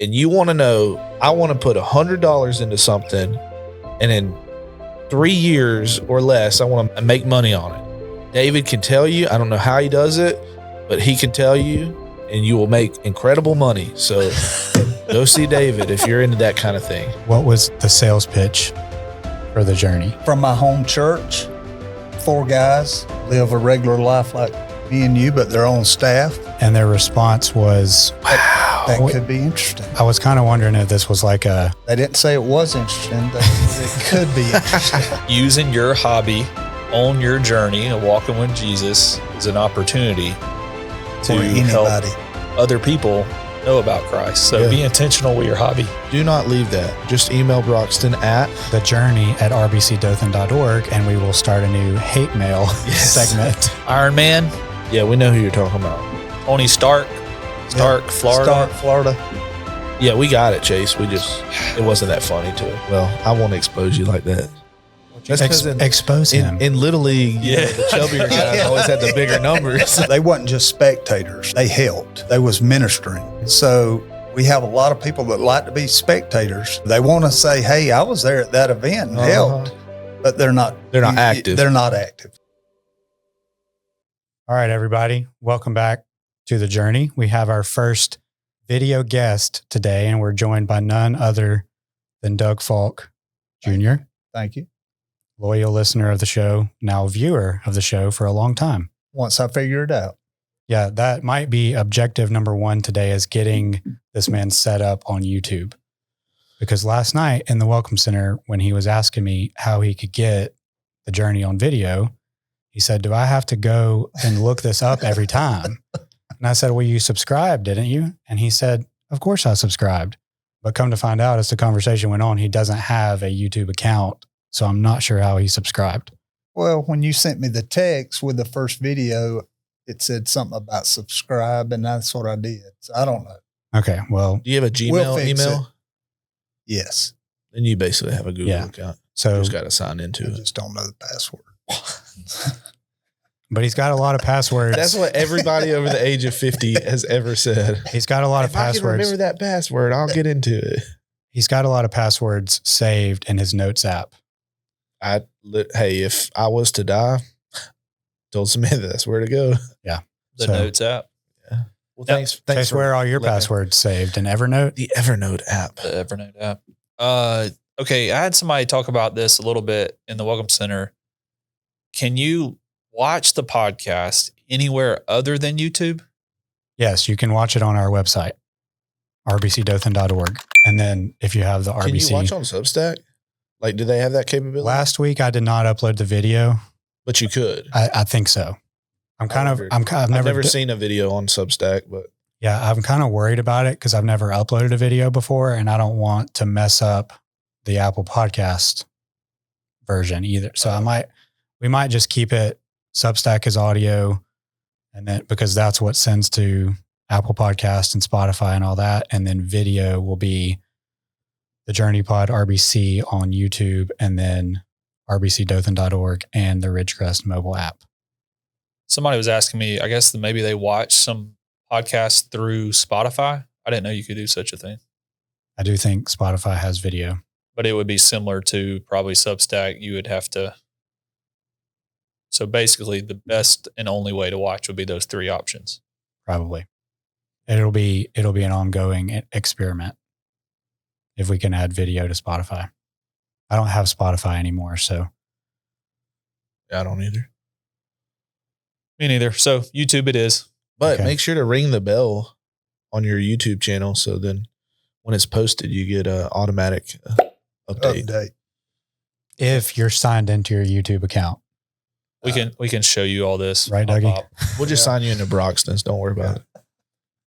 and you want to know, I want to put $100 into something, and in 3 years or less, I want to make money on it. David can tell you, I don't know how he does it, but he can tell you, and you will make incredible money. So go see David if you're into that kind of thing. What was the sales pitch for the journey? From my home church, 4 guys live a regular life like me and you, but they're on staff. And their response was, Wow. That could be interesting. I was kind of wondering if this was like a... They didn't say it was interesting. It could be interesting. Using your hobby on your journey of walking with Jesus is an opportunity to For anybody. help other people know about Christ. So be intentional with your hobby. Do not leave that. Just email Broxton at thejourney@rbcdothan.org, and we will start a new hate mail segment. Iron Man, Yeah, we know who you're talking about. Tony Stark, Florida. Florida. Yeah, we got it, Chase. It wasn't that funny to it. Well, I won't expose you like that. That's 'cause Expose him. in Little League, the chubbier guys always had the bigger numbers. They wasn't just spectators. They helped. They was ministering. So we have a lot of people that like to be spectators. They want to say, hey, I was there at that event and helped, but they're not active. They're not active. All right, everybody. Welcome back to The Journey. We have our first video guest today, and we're joined by none other than Doug Faulk Jr., Thank you. loyal listener of the show, now viewer of the show for a long time. Once I figure it out. Yeah, that might be objective number 1 today, is getting this man set up on YouTube. Because last night in the Welcome Center, when he was asking me how he could get The Journey on video, he said, do I have to go and look this up every time? And I said, well, you subscribed, didn't you? And he said, of course I subscribed. But come to find out, as the conversation went on, he doesn't have a YouTube account. So I'm not sure how he subscribed. Well, when you sent me the text with the first video, it said something about subscribe, and that's what I did. So I don't know. Okay, well, Do you have a Gmail We'll fix email? Yes. Then you basically have a Google account. You so, just got to sign into I it. just don't know the password. but he's got a lot of passwords. That's what everybody over the age of 50 has ever said. He's got a lot of If I can passwords. remember that password, I'll get into it. He's got a lot of passwords saved in his notes app. Hey, if I was to die, told Samantha that's where to go. Yeah. The So- Notes app, Well, thanks Chase, for where are all your letting me- passwords saved? In Evernote? The Evernote app. the Evernote app. Okay, I had somebody talk about this a little bit in the Welcome Center. Can you watch the podcast anywhere other than YouTube? Yes, you can watch it on our website, rbcdothan.org. And then if you have the Can you RBC. watch on Substack? Like, do they have that capability? Last week, I did not upload the video. But you could. I think so. I've I've never seen a video on Substack, but Yeah, I'm kind of worried about it because I've never uploaded a video before, and I don't want to mess up the Apple Podcast version either. So we might just keep it Substack as audio, and then because that's what sends to Apple Podcast and Spotify and all that, and then video will be the Journey Pod RBC on YouTube, and then rbcdothan.org and the Ridgecrest mobile app. Somebody was asking me, I guess that maybe they watch some podcasts through Spotify. I didn't know you could do such a thing. I do think Spotify has video. But it would be similar to probably Substack. You would have to. So basically, the best and only way to watch would be those 3 options. Probably. It'll be an ongoing experiment if we can add video to Spotify. I don't have Spotify anymore, so I don't either. Me neither. So YouTube it is. But Okay. make sure to ring the bell on your YouTube channel, so then when it's posted, you get an automatic update. if you're signed into your YouTube account, We can show you all this. Right, Pop Dougie? up. We'll just sign you into Broxton's. Don't worry about it.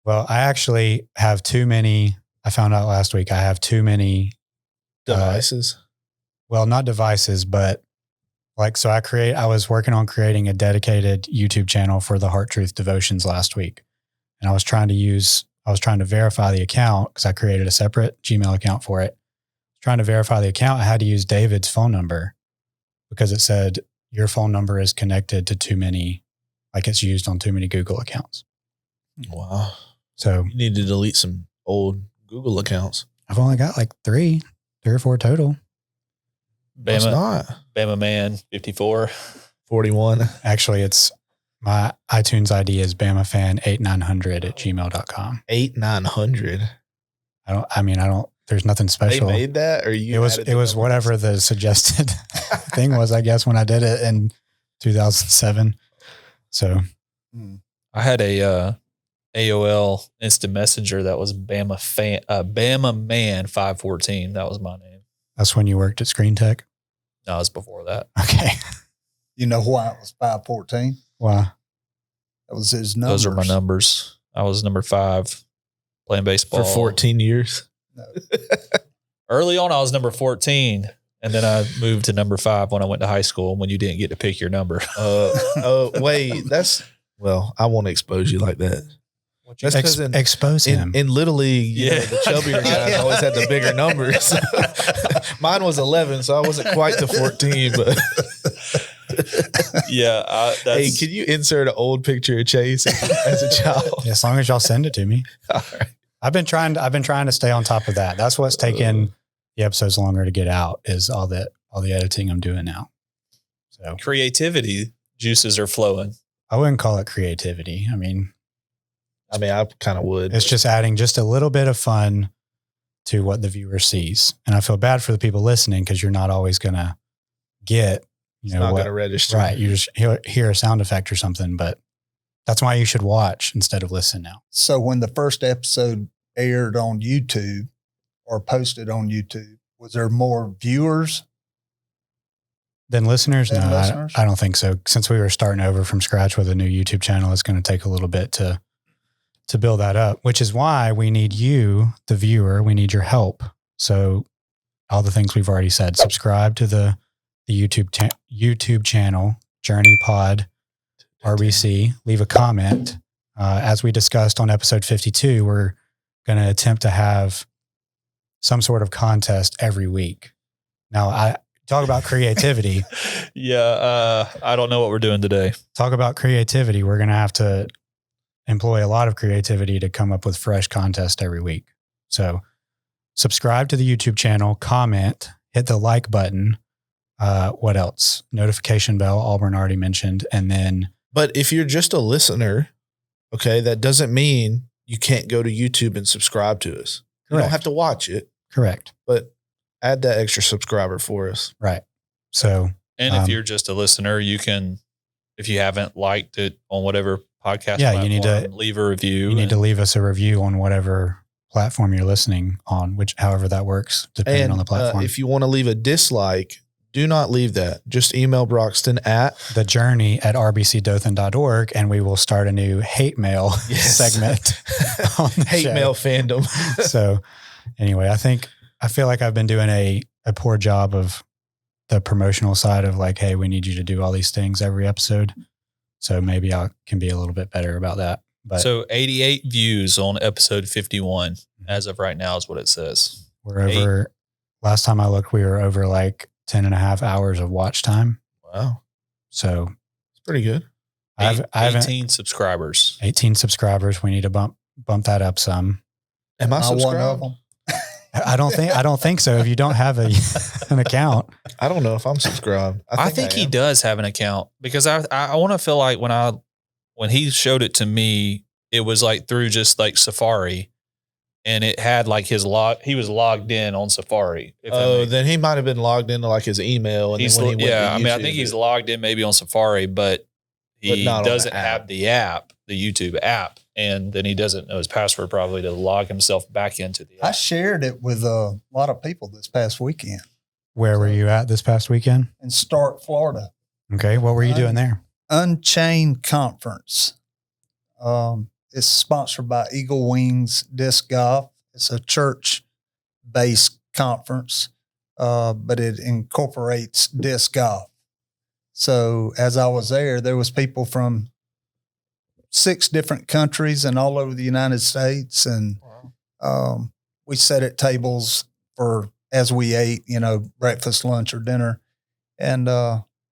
well, I actually have too many. I found out last week I have too many. Devices. Well, not devices, but I was working on creating a dedicated YouTube channel for the Heart Truth Devotions last week. And I was trying to verify the account because I created a separate Gmail account for it. Trying to verify the account, I had to use David's phone number because it said your phone number is connected to too many, like it's used on too many Google accounts. Wow. So You need to delete some old Google accounts? I've only got like three or four total. It's not. Bama Man 54. 41. Actually, it's my iTunes ID is BamaFan8900@gmail.com. 8900. There's nothing They special. made that, or you? It was whatever the suggested thing was, I guess, when I did it in 2007. So I had a AOL instant messenger that was Bama Man 514. That was my name. that's when you worked at Screen Tech. No, it was before that. Okay. You know why it was 514? Wow. That was his number. Those are my numbers. I was number 5 playing baseball for 14 years. No. Early on, I was number 14, and then I moved to number 5 when I went to high school. When you didn't get to pick your number. Wait, I won't expose you like that. That's because expose him. In Little League, the chubbier guys always had the bigger numbers. Mine was 11, so I wasn't quite to 14. But hey, can you insert an old picture of Chase as a child? As long as y'all send it to me. All right. I've been trying to stay on top of that. That's what's taken the episodes longer to get out, is all the editing I'm doing now. So creativity juices are flowing. I wouldn't call it creativity. I mean, I kind of would. It's just adding just a little bit of fun to what the viewer sees. And I feel bad for the people listening, because you're not always going to get, not going to register. Right. You just hear a sound effect or something, but that's why you should watch instead of listen now. So when the first episode aired on YouTube or posted on YouTube, was there more viewers than listeners? than No, listeners? I don't think so. Since we were starting over from scratch with a new YouTube channel, it's going to take a little bit to build that up, which is why we need you, the viewer. We need your help. So all the things we've already said: subscribe to the YouTube channel, Journey Pod RBC, leave a comment. As we discussed on episode 52, we're going to attempt to have some sort of contest every week. Now, I talk about creativity. I don't know what we're doing today. Talk about creativity. We're going to have to employ a lot of creativity to come up with fresh contests every week. So subscribe to the YouTube channel, comment, hit the like button. What else? Notification bell, Auburn already mentioned. And then, but if you're just a listener, okay, that doesn't mean you can't go to YouTube and subscribe to us. You don't have to watch it. Correct. But add that extra subscriber for us. Right. So, and if you're just a listener, you can, if you haven't liked it on whatever podcast platform, you need to leave a review. You need to leave us a review on whatever platform you're listening on, however that works, depending on the platform. If you want to leave a dislike, do not leave that. Just email Broxton at thejourney@rbcdothan.org, and we will start a new hate mail segment. On the hate show. mail fandom. So anyway, I feel like I've been doing a poor job of the promotional side of like, hey, we need you to do all these things every episode. So maybe I can be a little bit better about that. But so 88 views on episode 51 as of right now is what it says. We're over, last time I looked, we were over like 10 and a half hours of watch time. Wow. So it's pretty good. I have 18 subscribers. 18 subscribers. We need to bump that up some. Am I subscribed? One of them. I don't think so. If you don't have an account, I don't know if I'm subscribed. I think he does have an account, because I want to feel like when he showed it to me, it was like through just like Safari, and it had like his log. He was logged in on Safari. Then he might have been logged into like his email. And then when he went to YouTube, I think he's logged in maybe on Safari, but he doesn't have the app, the YouTube app. And then he doesn't know his password probably to log himself back into the app. I shared it with a lot of people this past weekend. Where were you at this past weekend? In Stark, Florida. Okay. What were you doing there? Unchained Conference. It's sponsored by Eagle Wings Disc Golf. It's a church-based conference, but it incorporates disc golf. So as I was there was people from 6 different countries and all over the United States. And we sat at tables as we ate, breakfast, lunch, or dinner, and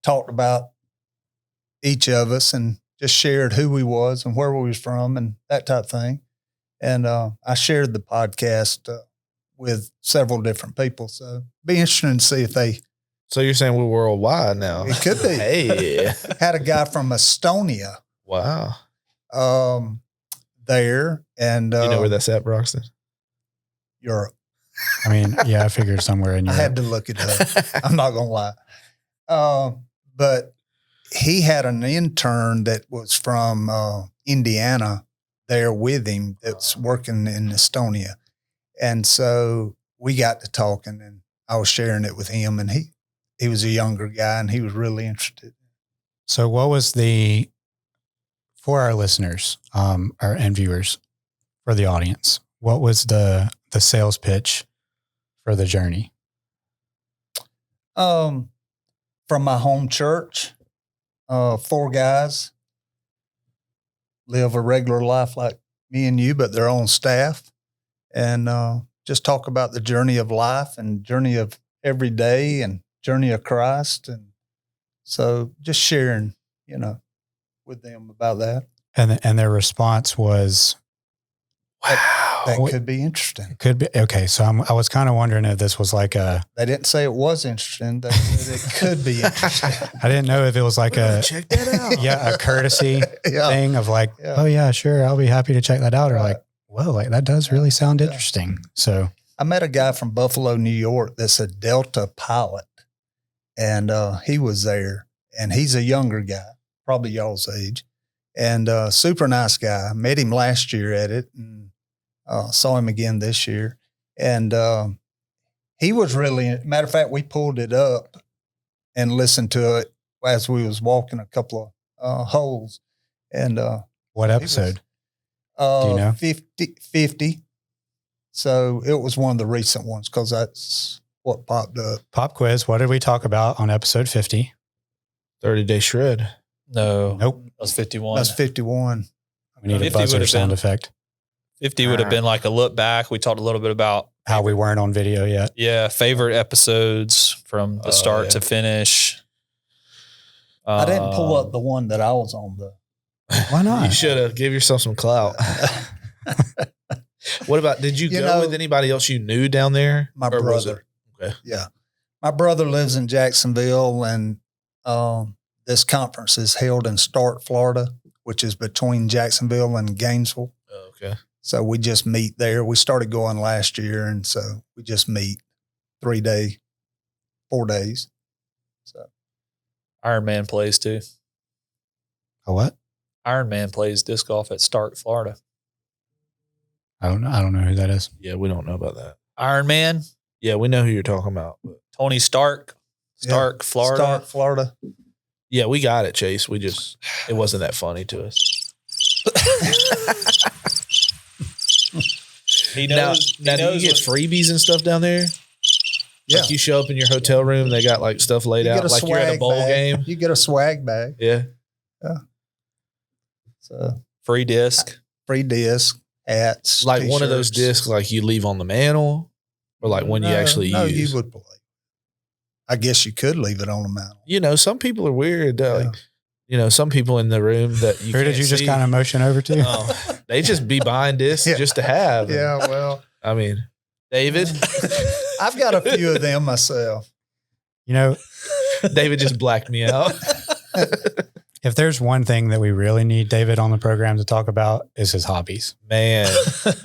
talked about each of us and just shared who we was and where we was from and that type of thing. And I shared the podcast with several different people. So be interesting to see if they. So you're saying we're worldwide now? It could be. Hey. Had a guy from Estonia Wow. there. And You know where that's at, Broxton? Europe. I mean, yeah, I figured somewhere in I Europe. had to look it up. I'm not going to lie. But he had an intern that was from Indiana there with him that's working in Estonia. And so we got to talking, and I was sharing it with him, and he was a younger guy, and he was really interested. So what was for our listeners and viewers, for the audience, what was the sales pitch for the journey? From my home church, 4 guys live a regular life like me and you, but they're on staff, and just talk about the journey of life and journey of every day and journey of Christ. And so just sharing, with them about that. And their response was, Wow. That could be interesting. Could be. Okay. So I was kind of wondering if this was like They didn't say it was interesting. They said it could be interesting. I didn't know if it was like Check that out. a courtesy thing of like, Yeah. oh yeah, sure, I'll be happy to check that out. Or Right. like, whoa, like that does really sound interesting. So I met a guy from Buffalo, New York that's a Delta pilot, and he was there, and he's a younger guy, probably y'all's age, and super nice guy. Met him last year at it, and saw him again this year. And he was really, matter of fact, we pulled it up and listened to it as we was walking a couple of holes. And what episode? Do you know? 50. So it was one of the recent ones because that's what popped up. Pop quiz. What did we talk about on episode 50? 30-day shred. No. Nope. That's 51. That's 51. We need a 50 buzzer would've sound been- effect. 50 would have been like a look back. We talked a little bit about How we weren't on video yet. favorite episodes from the start to finish. I didn't pull up the one that I was on, though. Why not? You should have. Give yourself some clout. What about, did you go with anybody else you knew down there? My Or was brother. it- Okay. Yeah. My brother lives in Jacksonville, and this conference is held in Stark, Florida, which is between Jacksonville and Gainesville. Oh, okay. So we just meet there. We started going last year, and so we just meet 4 days. So Iron Man plays too. A what? Iron Man plays disc golf at Stark, Florida. I don't know who that is. Yeah, we don't know about that. Iron Man, Yeah, we know who you're talking about. But Tony Stark, Stark, Florida. Stark, Florida. yeah, we got it, Chase. It wasn't that funny to us. He Now, knows. do you get freebies and stuff down there? Yeah. Like you show up in your hotel room, they got like stuff laid You out, get a like you're at a swag bowl bag. game. You get a swag bag. Yeah. So free disc. free disc, hats, Like one of those t-shirts. discs like you leave on the mantle or like when you actually no, use. you would play. I guess you could leave it on the mantle. Some people are weird. Like, some people in the room that you Who did can't you just see. kind of motion over to? Oh, they just be buying discs Yeah. just to have. Yeah, well, I mean, David. I've got a few of them myself. David just blacked me out. If there's one thing that we really need David on the program to talk about, is his hobbies. Man,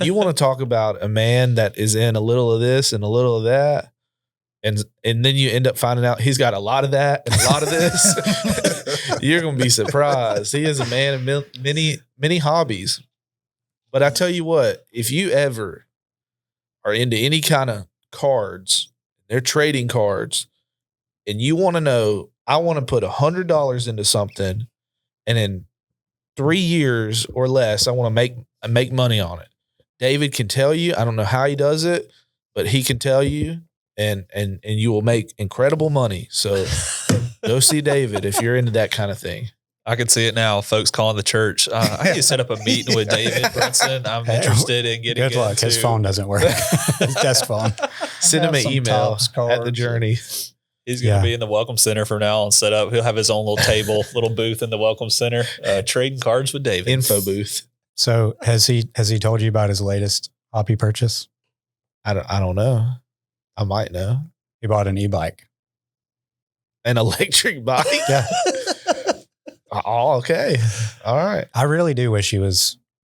you want to talk about a man that is in a little of this and a little of that. And then you end up finding out he's got a lot of that and a lot of this. You're going to be surprised. He is a man of many, many hobbies. But I tell you what, if you ever are into any kind of cards, they're trading cards, and you want to know, I want to put $100 into something, and in 3 years or less, I want to make money on it. David can tell you, I don't know how he does it, but he can tell you, and you will make incredible money. So go see David if you're into that kind of thing. I can see it now. Folks calling the church. I need to set up a meeting with David Brunson. I'm interested in getting Good luck. His phone doesn't work. His desk phone. Send him Have an some email Topps at cards. the journey. He's going to Yeah. be in the Welcome Center from now on set up. He'll have his own little table, little booth in the Welcome Center, trading cards with David. Info booth. So has he told you about his latest hobby purchase? I don't know. I might know. He bought an e-bike. An electric bike? Yeah. Oh, okay. All right. I really do wish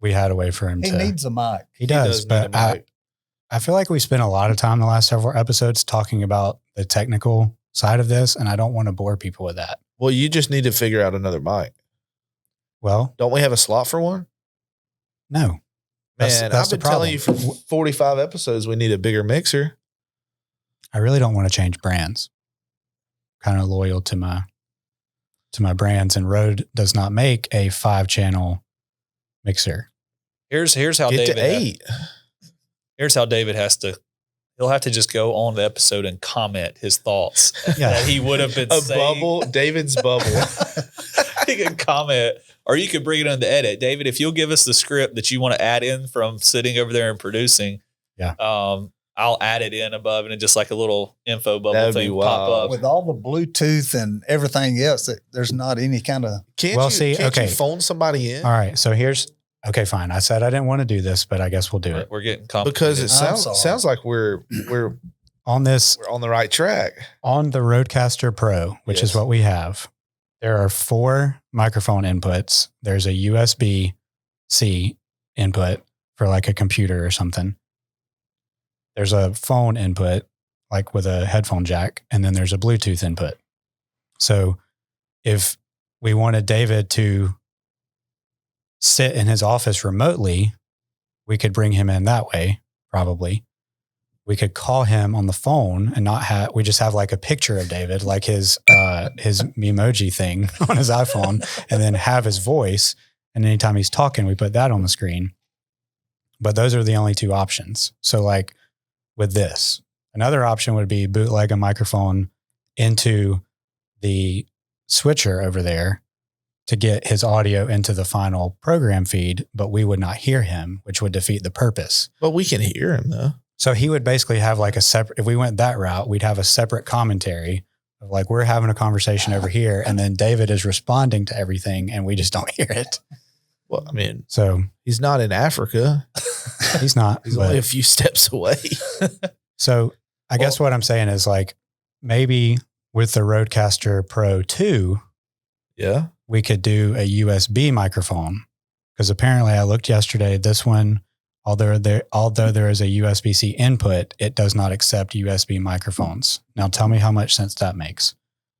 we had a way for him He to. needs a mic. He does, need but a mic. I feel like we spent a lot of time the last several episodes talking about the technical side of this, and I don't want to bore people with that. Well, you just need to figure out another mic. Well, Don't we have a slot for one? no. Man, I've been telling you for 45 episodes we need a bigger mixer. I really don't want to change brands. Kind of loyal to my brands, and Rode does not make a 5-channel mixer. Here's how Get David to 8. Here's how David he'll have to just go on the episode and comment his thoughts that he would have been saying. Bubble, David's bubble. He can comment, or you could bring it on the edit. David, if you'll give us the script that you want to add in from sitting over there and producing, I'll add it in above, and just like a little info bubble That'd thing be pop wild. up. With all the Bluetooth and everything else, there's not any kind of. Can't okay. you phone somebody in? All right. So okay, fine. I said I didn't want to do this, but I guess we'll do it. We're getting Because it complicated. sounds like we're On this, we're on the right track. on the Rodecaster Pro, which is Yes. what we have, there are 4 microphone inputs. There's a USB-C input for like a computer or something. There's a phone input, like with a headphone jack, and then there's a Bluetooth input. So if we wanted David to sit in his office remotely, we could bring him in that way, probably. We could call him on the phone and we just have like a picture of David, like his Memoji thing on his iPhone, and then have his voice. And anytime he's talking, we put that on the screen. But those are the only 2 options. So like with this, another option would be bootleg a microphone into the switcher over there to get his audio into the final program feed, but we would not hear him, which would defeat the purpose. But we can hear him though. So he would basically have like if we went that route, we'd have a separate commentary of like, we're having a conversation over here, and then David is responding to everything and we just don't hear it. Well, I mean, So he's not in Africa. he's not. He's but- only a few steps away. So I guess what I'm saying is like, maybe with the Rodecaster Pro 2, Yeah. we could do a USB microphone, because apparently I looked yesterday, this one, although there is a USB-C input, it does not accept USB microphones. Now tell me how much sense that makes,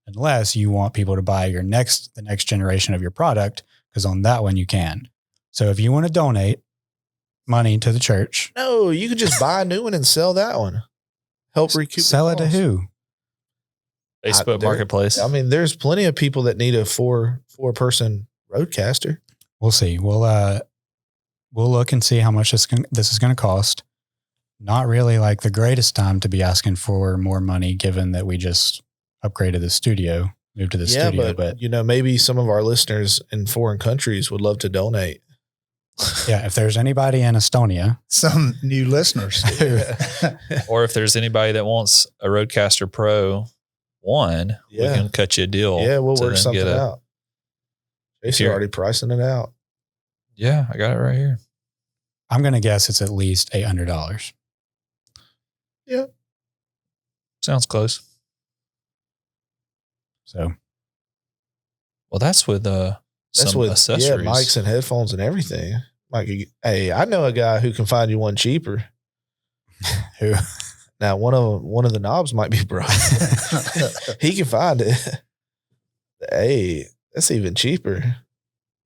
unless you want people to buy the next generation of your product, because on that one you can. So if you want to donate money to the church, No, you could just buy a new one and sell that one. Help recoup. sell the it to cost. I- who? Facebook there- Marketplace. I mean, there's plenty of people that need a four-person roadcaster. We'll see. We'll look and see how much this is going to cost. Not really like the greatest time to be asking for more money, given that we just upgraded the studio, moved to the studio. But you know, maybe some of our listeners in foreign countries would love to donate. yeah, if there's anybody in Estonia, Some new listeners. Or if there's anybody that wants a Rodecaster Pro 1, Yeah. we can cut you a deal. Yeah, we'll to work then something get out. Jason's you're- already pricing it out. Yeah, I got it right here. I'm going to guess it's at least $800. Sounds close. So Well, that's with That's some with accessories. mics and headphones and everything. Like, hey, I know a guy who can find you one cheaper. who? Now, one of the knobs might be broken. He can find it. Hey, that's even cheaper.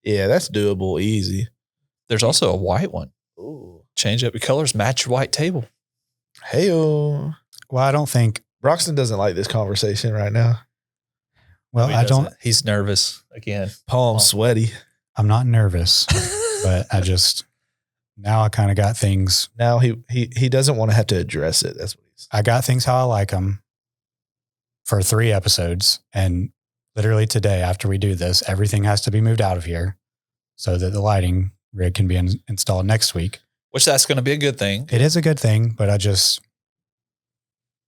Yeah, that's doable, easy. There's also a white one. Ooh. Change up your colors, match your white table. Hey-o. Well, I don't think. Broxton doesn't like this conversation right now. Well, He I don't. doesn't. He's nervous again. Palms sweaty. I'm not nervous, but I just now I kind of got things. Now he doesn't want to have to address it. That's what he's. I got things how I like them for 3 episodes. And literally today, after we do this, everything has to be moved out of here so that the lighting rig can be installed next week. Which that's going to be a good thing. It is a good thing, but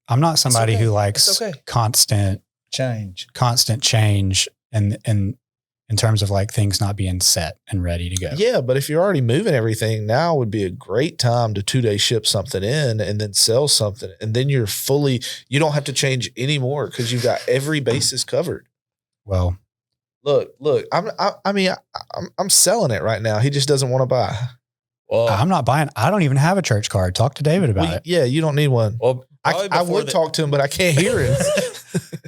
I'm not somebody okay. who likes It's okay. constant Change. change and in terms of like things not being set and ready to go. Yeah, but if you're already moving everything, now would be a great time to 2-day ship something in and then sell something. And then you don't have to change anymore because you've got every basis covered. Well, look, I'm selling it right now. He just doesn't want to buy. Well, I'm not buying. I don't even have a church card. Talk to David about it. Yeah, you don't need one. well, I would talk to him, but I can't hear him.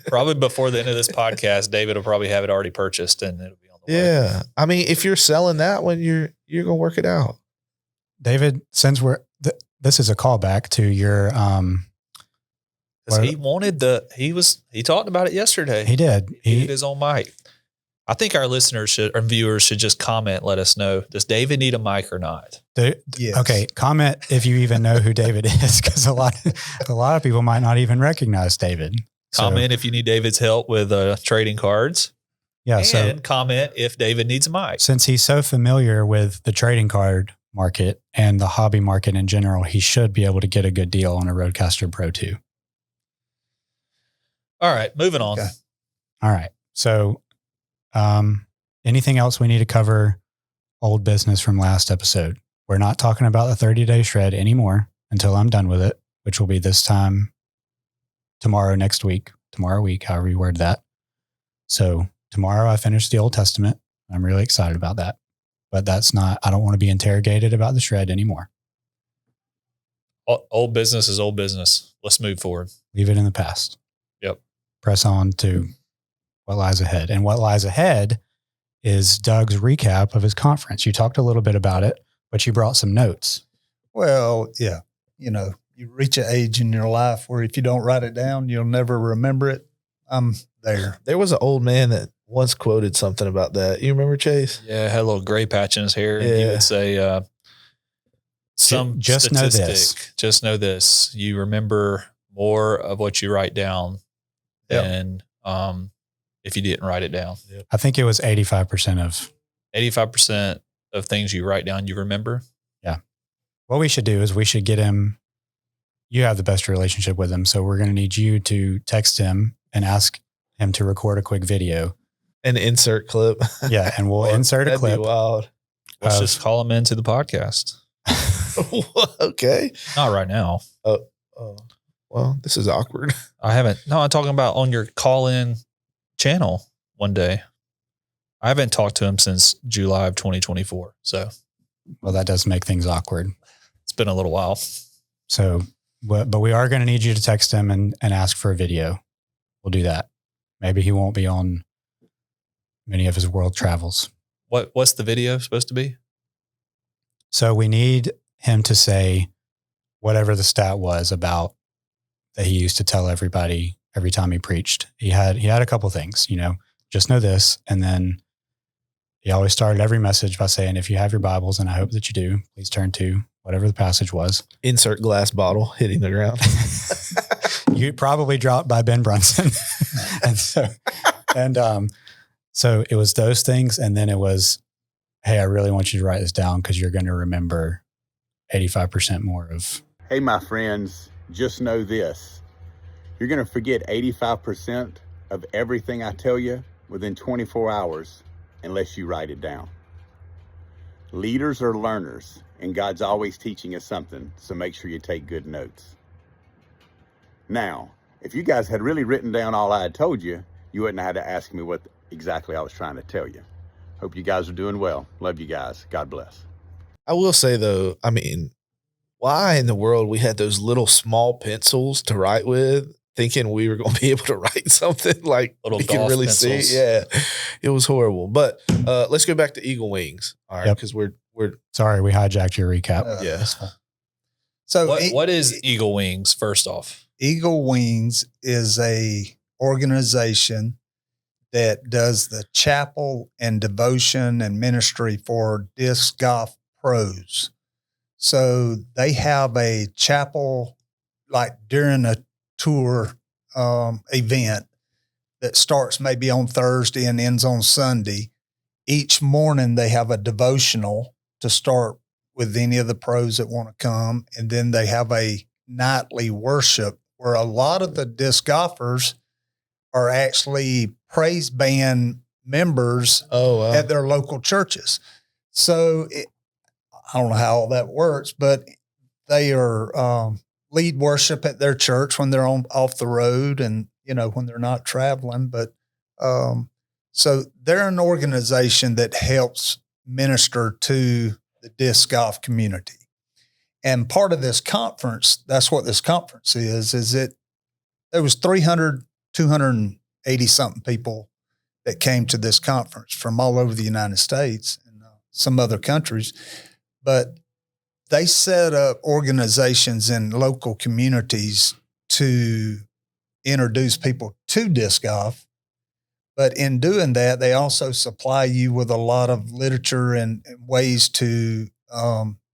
probably before the end of this podcast, David will probably have it already purchased and it'll be on the way. Yeah. I mean, if you're selling that one, you're going to work it out. David, since this is a callback to your, Because he talked about it yesterday. he did. He did his own mic. I think our listeners or viewers should just comment, let us know, does David need a mic or not? Yes. Okay. Comment if you even know who David is. Cause a lot of people might not even recognize David. Comment if you need David's help with trading cards. Yeah. And So comment if David needs a mic. since he's so familiar with the trading card market and the hobby market in general, he should be able to get a good deal on a Rodecaster Pro 2. All right, moving on. Okay. All right. So, anything else we need to cover? Old business from last episode. We're not talking about the 30-day shred anymore until I'm done with it, which will be this time tomorrow week, however you word that. So tomorrow I finish the Old Testament. I'm really excited about that, but I don't want to be interrogated about the shred anymore. Old business is old business. Let's move forward. Leave it in the past. Yep. Press on to what lies ahead. And what lies ahead is Doug's recap of his conference. You talked a little bit about it, but you brought some notes. Well, yeah. You reach an age in your life where if you don't write it down, you'll never remember it. I'm there. There was an old man that once quoted something about that. You remember, Chase? Yeah, had a little gray patch in his hair. And he Yeah. would say, some Just know statistic. this. Just know this. You remember more of what you write down than if you didn't write it down. I think it was 85% of 85% of things you write down, you remember. what we should do is we should get him. You have the best relationship with him. So we're going to need you to text him and ask him to record a quick video. An insert clip. Yeah. And we'll insert a That'd clip. be wild. Let's just call him into the podcast. Okay. Not right now. Well, this is awkward. I'm talking about on your call-in channel one day. I haven't talked to him since July of 2024. So Well, that does make things awkward. it's been a little while. So, but we are going to need you to text him and ask for a video. We'll do that. Maybe he won't be on many of his world travels. What's the video supposed to be? So we need him to say whatever the stat was about that he used to tell everybody every time he preached. He had a couple things, just know this. And then he always started every message by saying, if you have your Bibles, and I hope that you do, please turn to whatever the passage was. Insert glass bottle hitting the ground. You probably dropped by Ben Brunson. So it was those things. And then it was, hey, I really want you to write this down because you're going to remember 85% more of. Hey, my friends, just know this. You're going to forget 85% of everything I tell you within 24 hours unless you write it down. Leaders are learners, and God's always teaching us something, so make sure you take good notes. Now, if you guys had really written down all I had told you, you wouldn't have had to ask me what exactly I was trying to tell you. Hope you guys are doing well. Love you guys. God bless. I will say though, why in the world we had those little small pencils to write with, thinking we were going to be able to write something like Little we can golf really pencils. see. Yeah, it was horrible. But let's go back to Eagle Wings. All right, Yep. because we're Sorry, we hijacked your recap. yeah. So What is Eagle Wings, first off? Eagle Wings is a organization that does the chapel and devotion and ministry for disc golf pros. So they have a chapel like during a tour event that starts maybe on Thursday and ends on Sunday. Each morning they have a devotional to start with any of the pros that want to come. And then they have a nightly worship where a lot of the disc golfers are actually praise band members Oh, wow. at their local churches. So I don't know how all that works, but they are lead worship at their church when they're off the road and, when they're not traveling. But so they're an organization that helps minister to the disc golf community. And part of this conference, that's what this conference is it there was 280 something people that came to this conference from all over the United States and some other countries. But they set up organizations in local communities to introduce people to disc golf. But in doing that, they also supply you with a lot of literature and ways to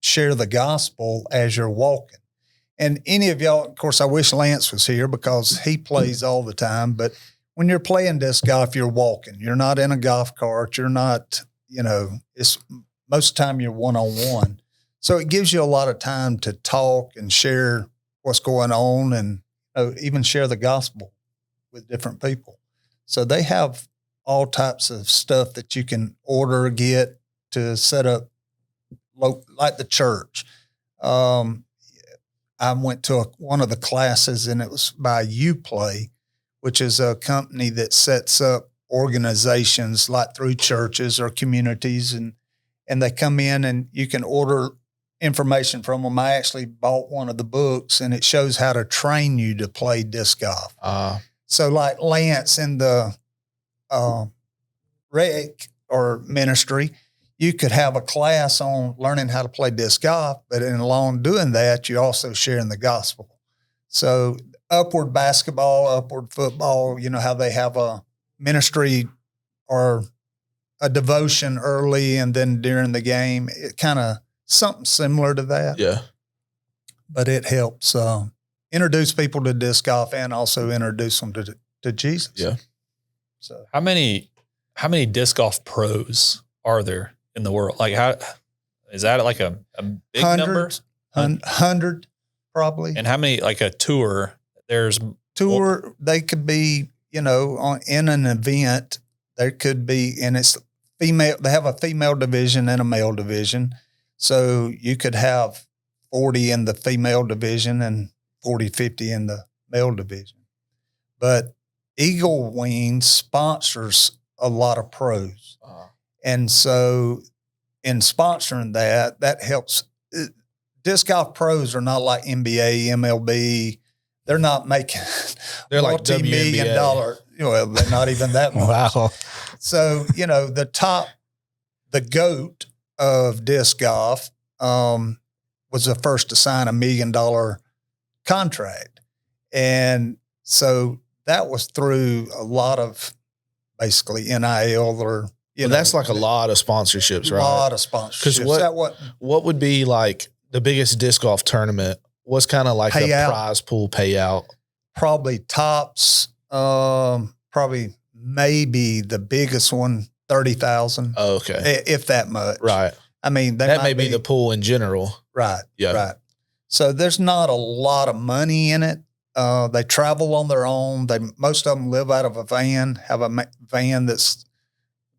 share the gospel as you're walking. And any of y'all, of course, I wish Lance was here because he plays all the time. But when you're playing disc golf, you're walking. You're not in a golf cart. You're not, it's most of the time you're one-on-one. So it gives you a lot of time to talk and share what's going on and even share the gospel with different people. So they have all types of stuff that you can order, get to set up, like the church. I went to one of the classes and it was by Uplay, which is a company that sets up organizations like through churches or communities. And they come in and you can order information from them. I actually bought one of the books and it shows how to train you to play disc golf. So like Lance in the rec or ministry, you could have a class on learning how to play disc golf, but in along doing that, you're also sharing the gospel. So upward basketball, upward football, how they have a ministry or a devotion early and then during the game, it kind of something similar to that. Yeah. But it helps introduce people to disc golf and also introduce them to Jesus. Yeah. So how many disc golf pros are there in the world? Like how is that like a big number? 100 probably. And how many, like a tour? They could be, in an event, there could be, and it's female, they have a female division and a male division. So you could have 40 in the female division and 40, 50 in the male division. But Eagle Wings sponsors a lot of pros. And so in sponsoring that helps. Disc golf pros are not like NBA, MLB. They're not making they're like multi-million WNBA. dollar. Well, they're not even that much. Wow. So, the GOAT of disc golf was the first to sign $1 million contract. And so that was through a lot of basically NIL or, that's like a lot of sponsorships, right? A lot of sponsorships. Because what would be like the biggest disc golf tournament? What's kind of like payout, a prize pool payout? Probably tops, maybe the biggest one, 30,000. Oh, okay. If that much. Right. I mean, that may be the pool in general. Right. Yeah. Right. So there's not a lot of money in it. They travel on their own. Most of them live out of a van, have a van that's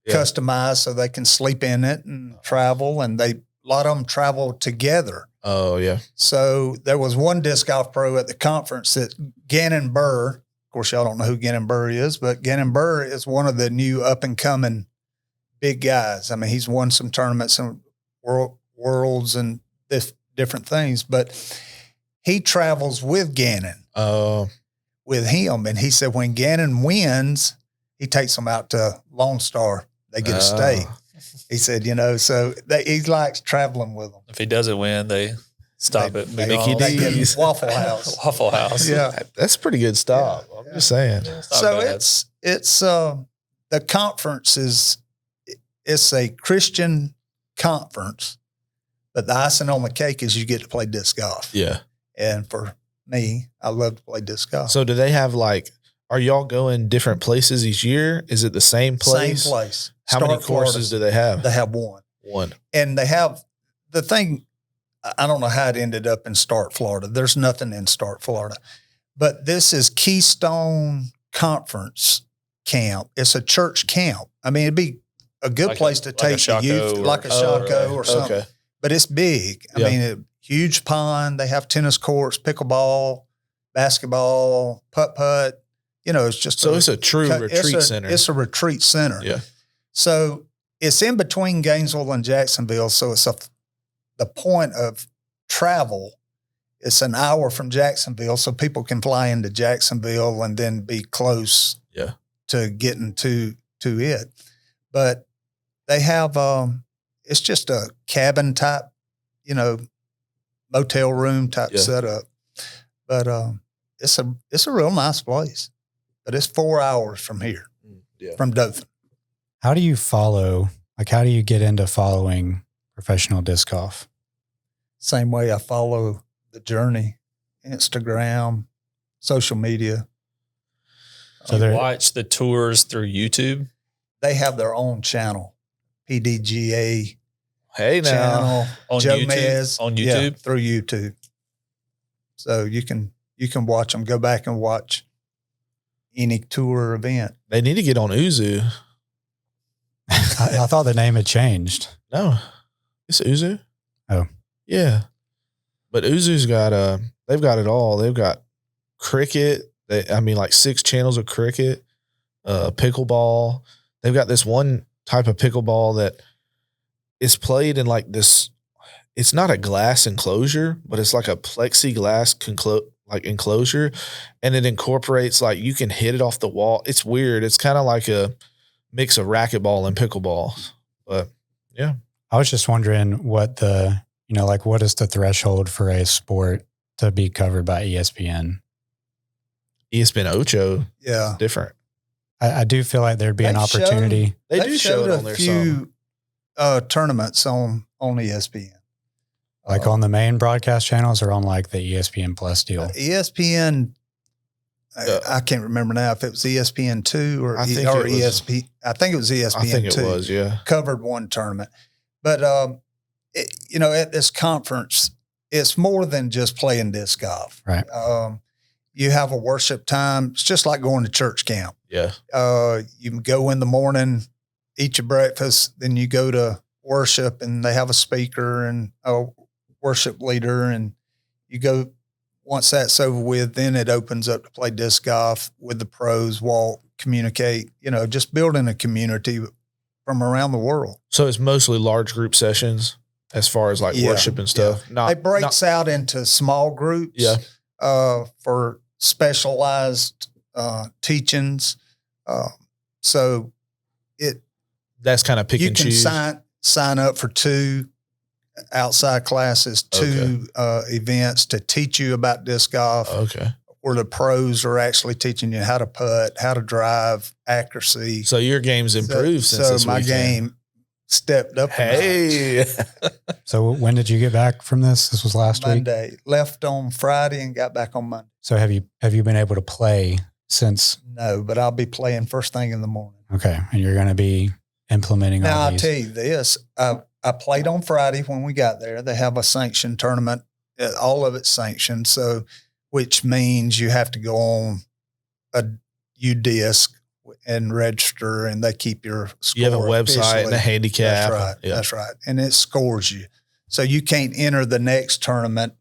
customized so they can sleep in it and travel. And a lot of them travel together. Oh, yeah. So there was one disc golf pro at the conference that Gannon Burr, of course, y'all don't know who Gannon Burr is, but Gannon Burr is one of the new up and coming big guys. I mean, he's won some tournaments and worlds and different things, but he travels with Gannon, with him. And he said when Gannon wins, he takes them out to Lone Star. They get a steak. He said, so he likes traveling with them. If he doesn't win, they stop at They get Waffle House. Waffle House. Yeah. That's pretty good stuff. I'm just saying. So it's the conference it's a Christian conference, but the icing on the cake is you get to play disc golf. Yeah. And for me, I love to play disc golf. So do they have are y'all going different places each year? Is it the same place? Same place. How many courses do they have? They have one. One. And they have the thing, I don't know how it ended up in Start, Florida. There's nothing in Start, Florida. But this is Keystone Conference camp. It's a church camp. I mean, it'd be a good Like place to take the youth, like a Shaco or something. Okay. But it's big. I mean, huge pond. They have tennis courts, pickleball, basketball, putt. It's just it's a true retreat center. It's a retreat center. Yeah. So it's in between Gainesville and Jacksonville. So it's the point of travel. It's an hour from Jacksonville, so people can fly into Jacksonville and then be close to getting to it. But they have it's just a cabin type, motel room type setup. But it's a real nice place. But it's 4 hours from here, from Dothan. How do you follow? Like, how do you get into following professional disc golf? Same way I follow the journey, Instagram, social media. So you watch the tours through YouTube? They have their own channel, PDGA channel. On Joe YouTube? Mez, On YouTube? Yeah, through YouTube. So you can watch them. Go back and watch any tour or event. They need to get on Uzu. I thought the name had changed. No, it's Uzu. Oh, yeah. But Uzu's got they've got it all. They've got cricket. Like 6 channels of cricket, pickleball. They've got this one type of pickleball that is played in like this. It's not a glass enclosure, but it's like a plexiglass enclosure, and it incorporates like you can hit it off the wall. It's weird. It's kind of like a mix of racquetball and pickleball. But yeah, I was just wondering what what is the threshold for a sport to be covered by ESPN? ESPN Ocho, yeah, different. I do feel like there'd be an opportunity. They do show it on there. A few tournaments on ESPN. Like on the main broadcast channels or on like the ESPN Plus deal? ESPN, I can't remember now if it was ESPN2 or ESPN. I think it was ESPN2. I think it was, yeah. Covered one tournament. But, at this conference, it's more than just playing disc golf. Right. You have a worship time. It's just like going to church camp. Yeah. You can go in the morning, eat your breakfast, then you go to worship and they have a speaker and a worship leader, and you go, once that's over with, then it opens up to play disc golf with the pros, walk, communicate, just building a community from around the world. So it's mostly large group sessions as far as like worship and stuff. Yeah. It breaks out into small groups for specialized teachings. So that's kind of pick and choose. You can sign up for 2 outside classes, 2 events to teach you about disc golf. Okay. Where the pros are actually teaching you how to putt, how to drive, accuracy. So your game's improved since this my weekend. Game stepped up. Hey. So when did you get back from this? This was last week? Monday. Left on Friday and got back on Monday. So have you been able to play since? No, but I'll be playing first thing in the morning. Okay. And you're going to be implementing all these. Now, I'll tell you this. I played on Friday when we got there. They have a sanctioned tournament. All of it's sanctioned. So, which means you have to go on a UDisc and register, and they keep your score. You have a website officially. and a handicap. That's right. Yeah. That's right. And it scores you. So you can't enter the next tournament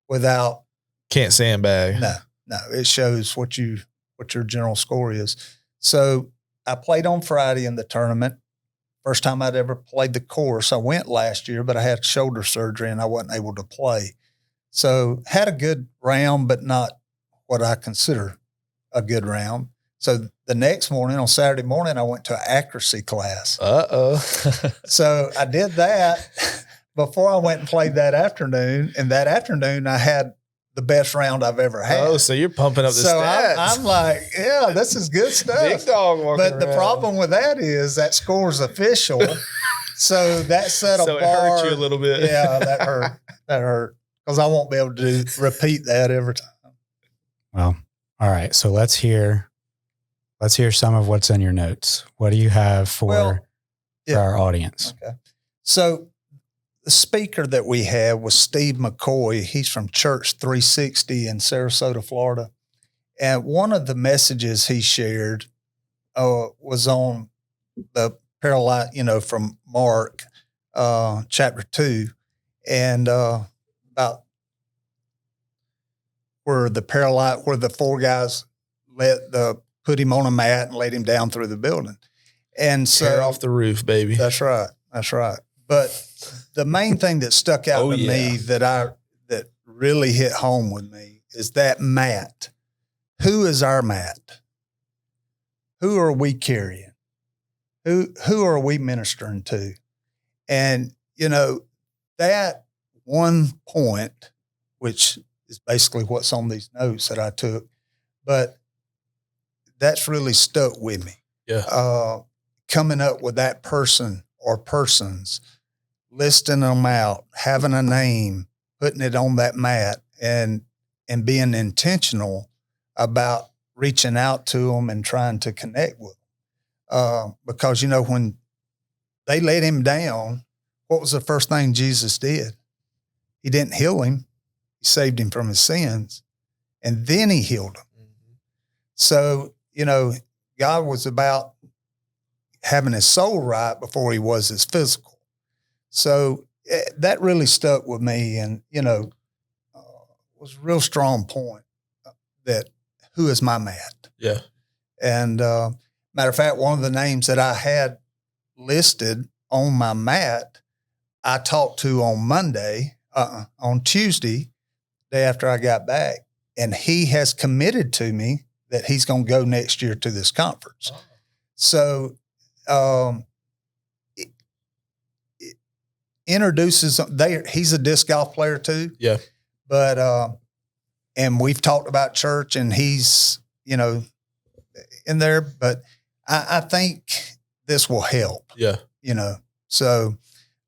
without. Can't sandbag. No. It shows what your general score is. So I played on Friday in the tournament. First time I'd ever played the course. I went last year, but I had shoulder surgery and I wasn't able to play. So had a good round, but not what I consider a good round. So the next morning, on Saturday morning, I went to an accuracy class. So I did that before I went and played that afternoon. And that afternoon, I had the best round I've ever had. Oh, so you're pumping up the stats. I'm like, yeah, this is good stuff. Big dog walking But the around. problem with that is that score's official. So that set a bar. So it hurt you a little bit. Yeah, that hurt. That hurt. Because I won't be able to repeat that every time. Well, all right. So let's hear some of what's in your notes. What do you have for our audience? Okay. So the speaker that we had was Steve McCoy. He's from Church 360 in Sarasota, Florida. And one of the messages he shared was on the paralytic, from Mark chapter 2, and about where the four guys put him on a mat and laid him down through the building. And so Tear off the roof, baby. That's right. But the main thing that stuck out to me that really hit home with me is that mat. Who is our mat? Who are we carrying? Who are we ministering to? And, that one point, which is basically what's on these notes that I took, but that's really stuck with me. Yeah. Coming up with that person or persons, listing them out, having a name, putting it on that mat, and being intentional about reaching out to them and trying to connect with them. Because, when they let him down, what was the first thing Jesus did? He didn't heal him. He saved him from his sins, and then he healed him. Mm-hmm. So, God was about having his soul right before he was his physical. So that really stuck with me, and, was a real strong point that who is my mat? Yeah. And matter of fact, one of the names that I had listed on my mat, I talked to on Tuesday, day after I got back, and he has committed to me that he's going to go next year to this conference. Oh. So it introduces he's a disc golf player too. Yeah. But and we've talked about church, and he's in there, but I think this will help. Yeah. So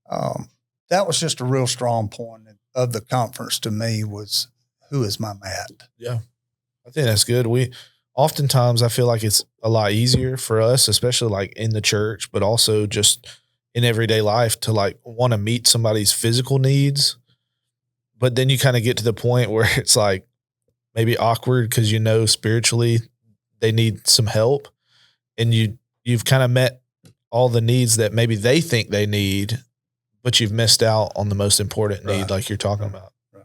that was just a real strong point of the conference to me, was who is my mat? Yeah. I think that's good. Oftentimes I feel like it's a lot easier for us, especially like in the church, but also just in everyday life, to like want to meet somebody's physical needs. But then you kind of get to the point where it's like maybe awkward because spiritually they need some help, and you've kind of met all the needs that maybe they think they need, but you've missed out on the most important need, like you're talking about. Right.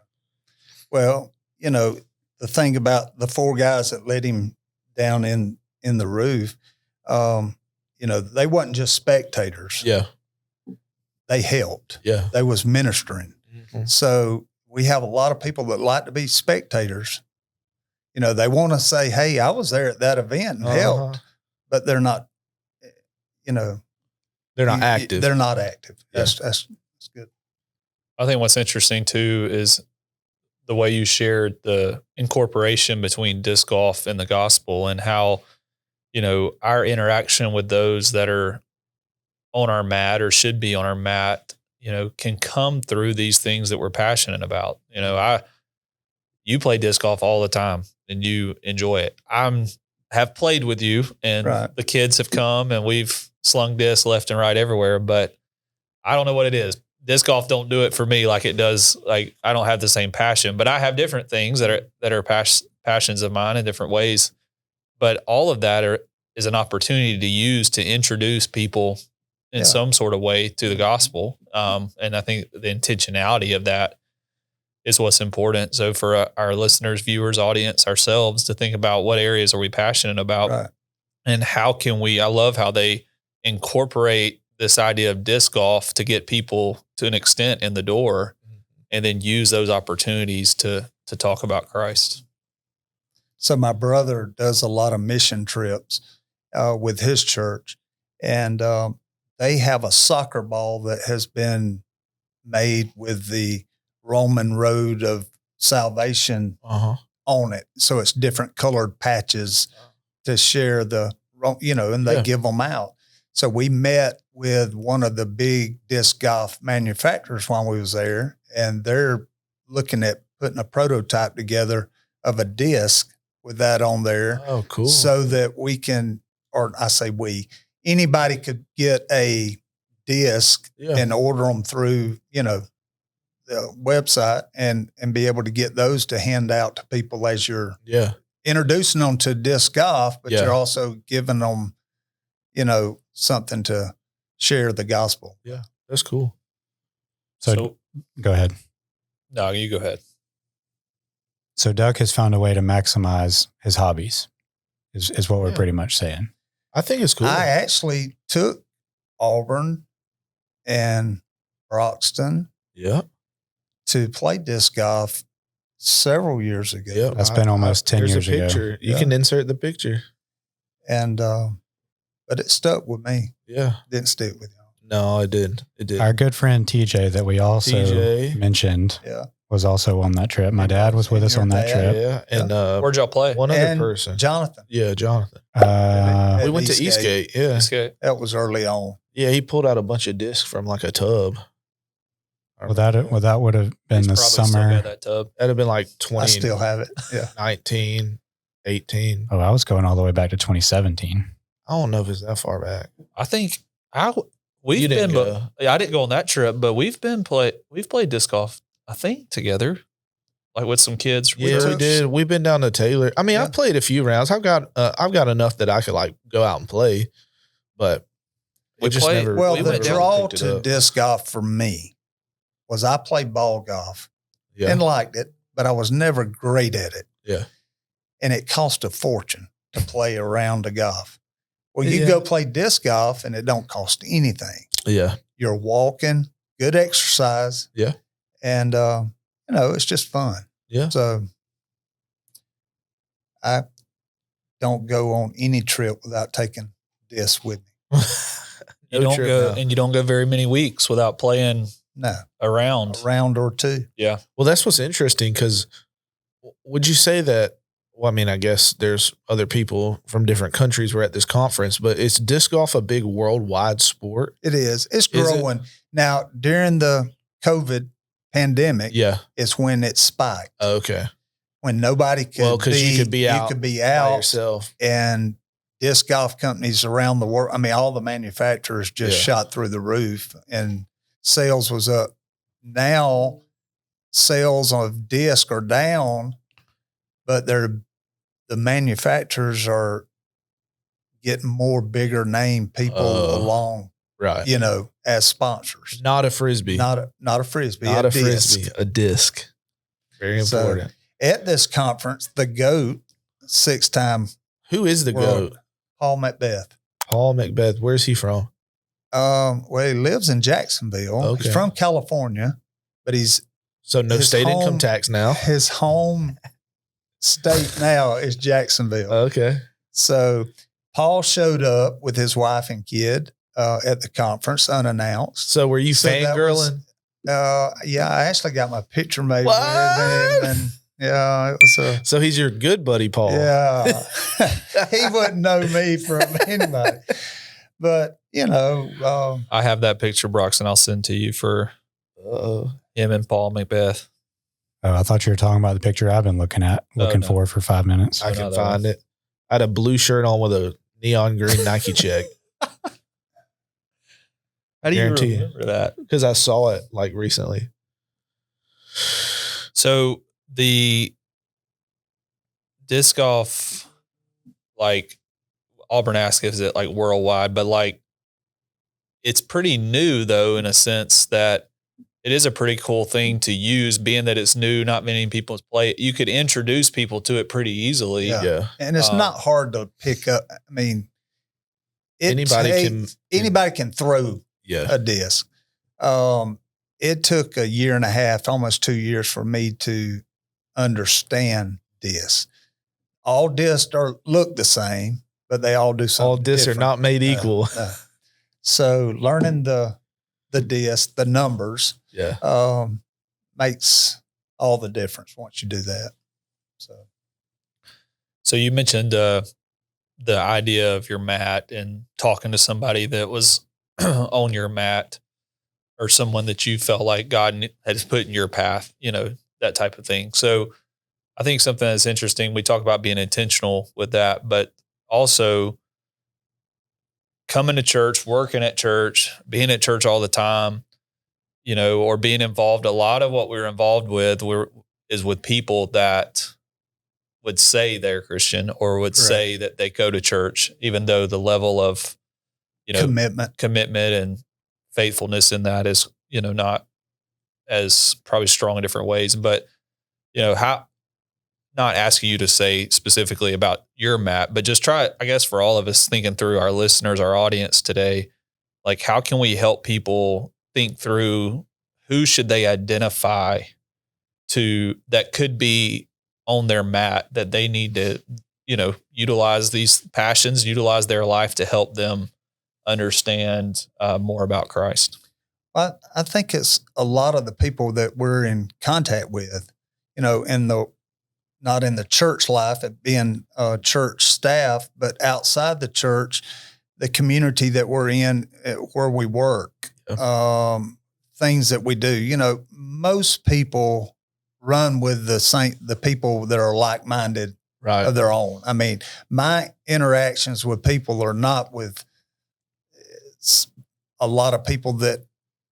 Well, the thing about the four guys that let him down in the roof, they wasn't just spectators. Yeah. They helped. Yeah. They was ministering. Mm-hmm. So we have a lot of people that like to be spectators. They want to say, hey, I was there at that event and helped, but they're not, they're not active. They're not active. Yeah. That's good. I think what's interesting too is the way you shared the incorporation between disc golf and the gospel, and how, our interaction with those that are on our mat or should be on our mat, can come through these things that we're passionate about. You play disc golf all the time and you enjoy it. Have played with you, and the kids have come and we've slung discs left and right everywhere, but I don't know what it is. Disc golf don't do it for me like it does. Like, I don't have the same passion, but I have different things that are passions of mine in different ways. But all of that is an opportunity to use to introduce people in some sort of way to the gospel. And I think the intentionality of that is what's important. So for our listeners, viewers, audience, ourselves, to think about what areas are we passionate about, and how can I love how they incorporate this idea of disc golf to get people to an extent in the door, and then use those opportunities to talk about Christ. So my brother does a lot of mission trips with his church, and they have a soccer ball that has been made with the Roman road of salvation on it. So it's different colored patches to share and they give them out. So we met with one of the big disc golf manufacturers while we was there, and they're looking at putting a prototype together of a disc with that on there. Oh, cool. So that we can, or I say anybody could get a disc and order them through, the website, and be able to get those to hand out to people as you're introducing them to disc golf, but you're also giving them something to share the gospel. Yeah, that's cool. So go ahead. No, you go ahead. So Doug has found a way to maximize his hobbies is what we're pretty much saying. I think it's cool. I actually took Auburn and Broxton to play disc golf several years ago. Yep. That's been almost 10 years ago. Picture. You can insert the picture. And, but it stuck with me. Yeah. Didn't stick with y'all. No, it did. It did. Our good friend TJ that we also mentioned was also on that trip. My dad was with us on that trip. Yeah. And where'd y'all play? One other person. Jonathan. Yeah, Jonathan. At we went to Eastgate. Yeah. Eastgate. That was early on. Yeah, he pulled out a bunch of discs from like a tub. Well, that would have been the summer. That tub. That'd have been like 20. I still have it. Yeah. 19, 18. Oh, I was going all the way back to 2017. I don't know if it's that far back. I think You we've didn't been. go. I didn't go on that trip, but we've played disc golf. I think together, like with some kids. Yeah, we did. We've been down to Taylor. I mean, Yeah. I've played a few rounds. I've got enough that I could like go out and play, but We played- Well, we the went down draw picked it to up. disc golf for me was I played ball golf Yeah. and liked it, but I was never great at it. Yeah. And it cost a fortune to play a round of golf. Well, you Yeah. go play disc golf and it don't cost anything. Yeah. You're walking, good exercise. Yeah. And, it's just fun. Yeah. So I don't go on any trip without taking disc with me. You don't trip, go, no. and you don't go very many weeks without playing No, a round. a round or two. Yeah. Well, that's what's interesting because would you say that? Well, I mean, I guess there's other people from different countries were at this conference, but is disc golf a big worldwide sport? It is. It's Is it? growing. Now, during the COVID pandemic, Yeah. it's when it spiked. Okay. When nobody could Well, 'cause you could be out You could be By out. yourself. And disc golf companies around the world, I mean, all the manufacturers just Yeah. shot through the roof and sales was up. Now, sales of disc are down, but the manufacturers are getting more bigger name people along, Right. as sponsors. Not a frisbee. Not a frisbee. Not a disc. frisbee. A disc. Very So, important. At this conference, the GOAT, 6-time Who is the world, GOAT? Paul Macbeth. Paul Macbeth. Where's he from? Well, he lives in Jacksonville. Okay. He's from California, but So no His state income home- tax now. his home state now is Jacksonville. Okay. So Paul showed up with his wife and kid at the conference unannounced. So were you So that was- fangirling? Yeah, I actually got my picture made What? with him, and it was a So he's your good buddy, Paul. yeah. He wouldn't know me from anybody, but I have that picture, Broxton. I'll send to you for him and Paul Macbeth. Oh, I thought you were talking about the picture I've been looking No. for 5 minutes. I Oh, can no, that find one. it. I had a blue shirt on with a neon green Nike check How do you Guarantee. remember that? because I saw it like recently. So the disc golf, like Auburn asked, is it like worldwide? But like, it's pretty new though, in a sense that it is a pretty cool thing to use, being that it's new. Not many people play it. You could introduce people to it pretty easily. Yeah. Yeah. and it's not hard to pick up. I mean, anybody can throw Yeah. a disc. It took a year and a half, almost 2 years for me to understand discs. All discs look the same, but they all do something All discs are different. not made No, equal. no. So learning the disc, the numbers, Yeah. makes all the difference once you do that. So you mentioned the idea of your mat and talking to somebody that was on your mat, or someone that you felt like God has put in your path, that type of thing. So I think something that's interesting, we talk about being intentional with that, but also coming to church, working at church, being at church all the time, or being involved. A lot of what we're involved with is with people that would say they're Christian or would Correct. say that they go to church, even though the level of commitment and faithfulness in that is, not as probably strong in different ways, but how, not asking you to say specifically about your map, but just try, I guess, for all of us thinking through our listeners, our audience today, like how can we help people think through who should they identify to that could be on their mat that they need to, utilize these passions, utilize their life to help them understand more about Christ? I think it's a lot of the people that we're in contact with, not in the church life, at being church staff, but outside the church, the community that we're in, where we work, things that we do. Most people run with the people that are like-minded of their own. I mean, my interactions with people are not with a lot of people that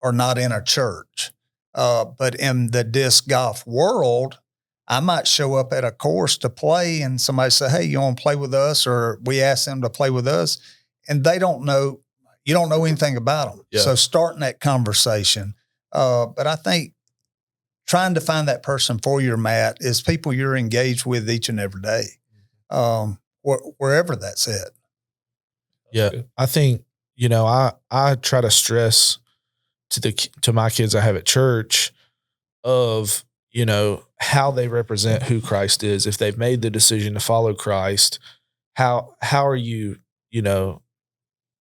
are not in a church. But in the disc golf world, I might show up at a course to play and somebody say, hey, you want to play with us? Or we ask them to play with us, and they don't know, you don't know anything about them. Yeah. So starting that conversation. But I think trying to find that person for your mat is people you're engaged with each and every day, wherever that's at. Yeah. I think, I try to stress to my kids I have at church of, how they represent who Christ is. If they've made the decision to follow Christ, how are you,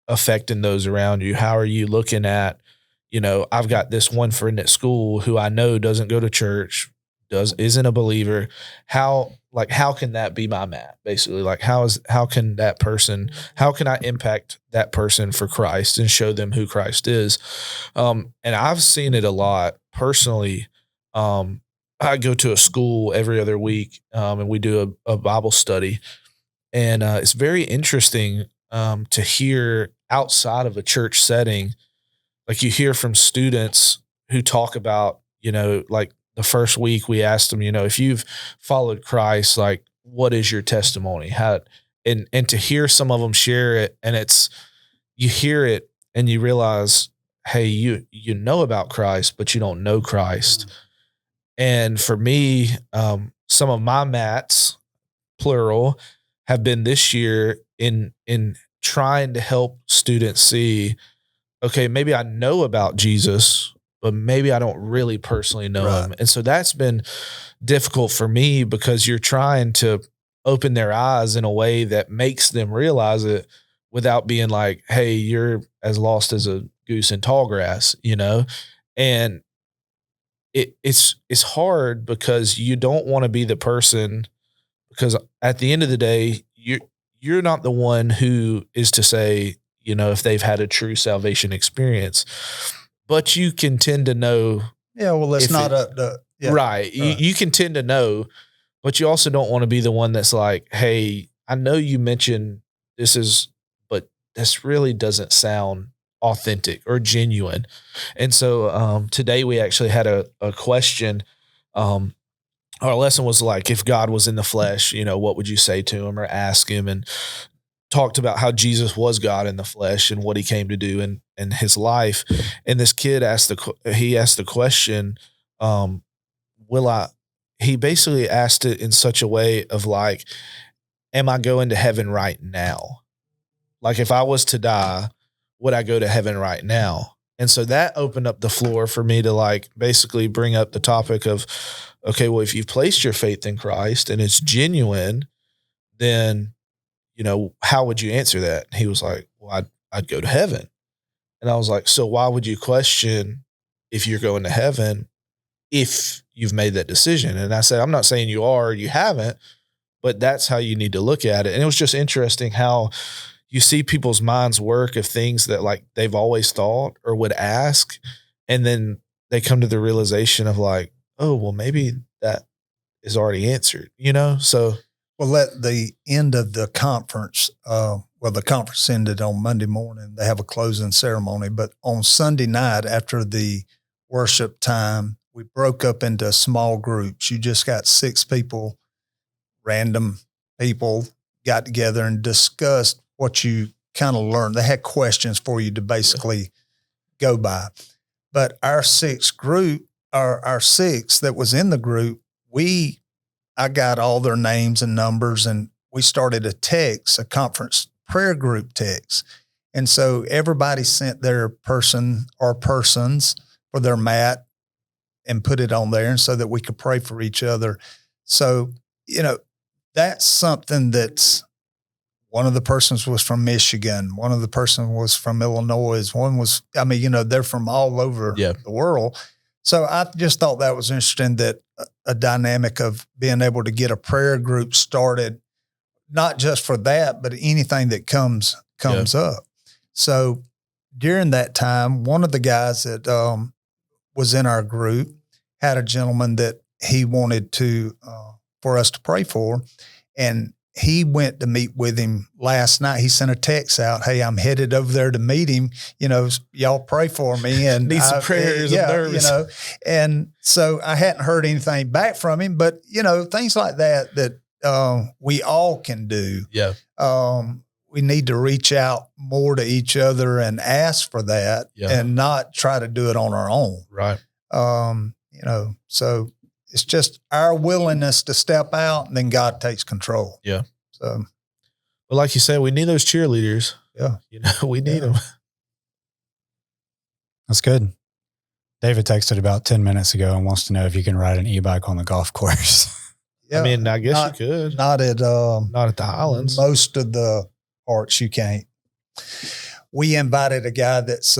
affecting those around you? How are you looking at, I've got this one friend at school who I know doesn't go to church, isn't a believer. How can that be my mat? Basically, how can I impact that person for Christ and show them who Christ is? And I've seen it a lot personally. I go to a school every other week, and we do a Bible study, and it's very interesting to hear outside of a church setting. Like you hear from students who talk about, like the first week we asked them, if you've followed Christ, like what is your testimony? And to hear some of them share it, and you hear it and you realize, hey, you know about Christ, but you don't know Christ. And for me, some of my mats, plural, have been this year in trying to help students see, okay, maybe I know about Jesus, but maybe I don't really personally know him. And so that's been difficult for me because you're trying to open their eyes in a way that makes them realize it without being like, hey, you're as lost as a goose in tall grass, and it's hard because you don't want to be the person, because at the end of the day, you're not the one who is to say, if they've had a true salvation experience, but you can tend to know. Yeah. Well, it's not right. You can tend to know, but you also don't want to be the one that's like, hey, I know you mentioned but this really doesn't sound authentic or genuine. And so today we actually had a question. Our lesson was like, if God was in the flesh, what would you say to him or ask him? And talked about how Jesus was God in the flesh and what he came to do in his life. And this kid asked the question, he basically asked it in such a way of like, am I going to heaven right now? Like if I was to die, would I go to heaven right now? And so that opened up the floor for me to like basically bring up the topic of, okay, well, if you've placed your faith in Christ and it's genuine, then, how would you answer that? And he was like, well, I'd go to heaven. And I was like, so why would you question if you're going to heaven if you've made that decision? And I said, I'm not saying you are or you haven't, but that's how you need to look at it. And it was just interesting how you see people's minds work of things that like they've always thought or would ask. And then they come to the realization of like, oh, well, maybe that is already answered, So, well, at the end of the conference, the conference ended on Monday morning. They have a closing ceremony, but on Sunday night after the worship time, we broke up into small groups. You just got 6 random people got together and discussed what you kind of learn. They had questions for you to basically go by. But our sixth group, our six that was in the group, I got all their names and numbers, and we started a conference prayer group text. And so everybody sent their person or persons for their mat and put it on there, and so that we could pray for each other. So, that's something that's, one of the persons was from Michigan. One of the person was from Illinois. One was, they're from all over the world. So I just thought that was interesting, that a dynamic of being able to get a prayer group started, not just for that, but anything that comes up. So during that time, one of the guys that was in our group had a gentleman that he wanted to for us to pray for, and he went to meet with him last night. He sent a text out, "Hey, I'm headed over there to meet him. Y'all pray for me." And need some prayers. Yeah, I'm nervous. And so I hadn't heard anything back from him, but things like that we all can do. Yeah. We need to reach out more to each other and ask for that, and not try to do it on our own. Right. So it's just our willingness to step out, and then God takes control. Yeah. So, but like you said, we need those cheerleaders. Yeah. We need them. That's good. David texted about 10 minutes ago and wants to know if you can ride an e-bike on the golf course. Yeah. I guess you could. Not at the Highlands. Most of the parts you can't. We invited a guy that's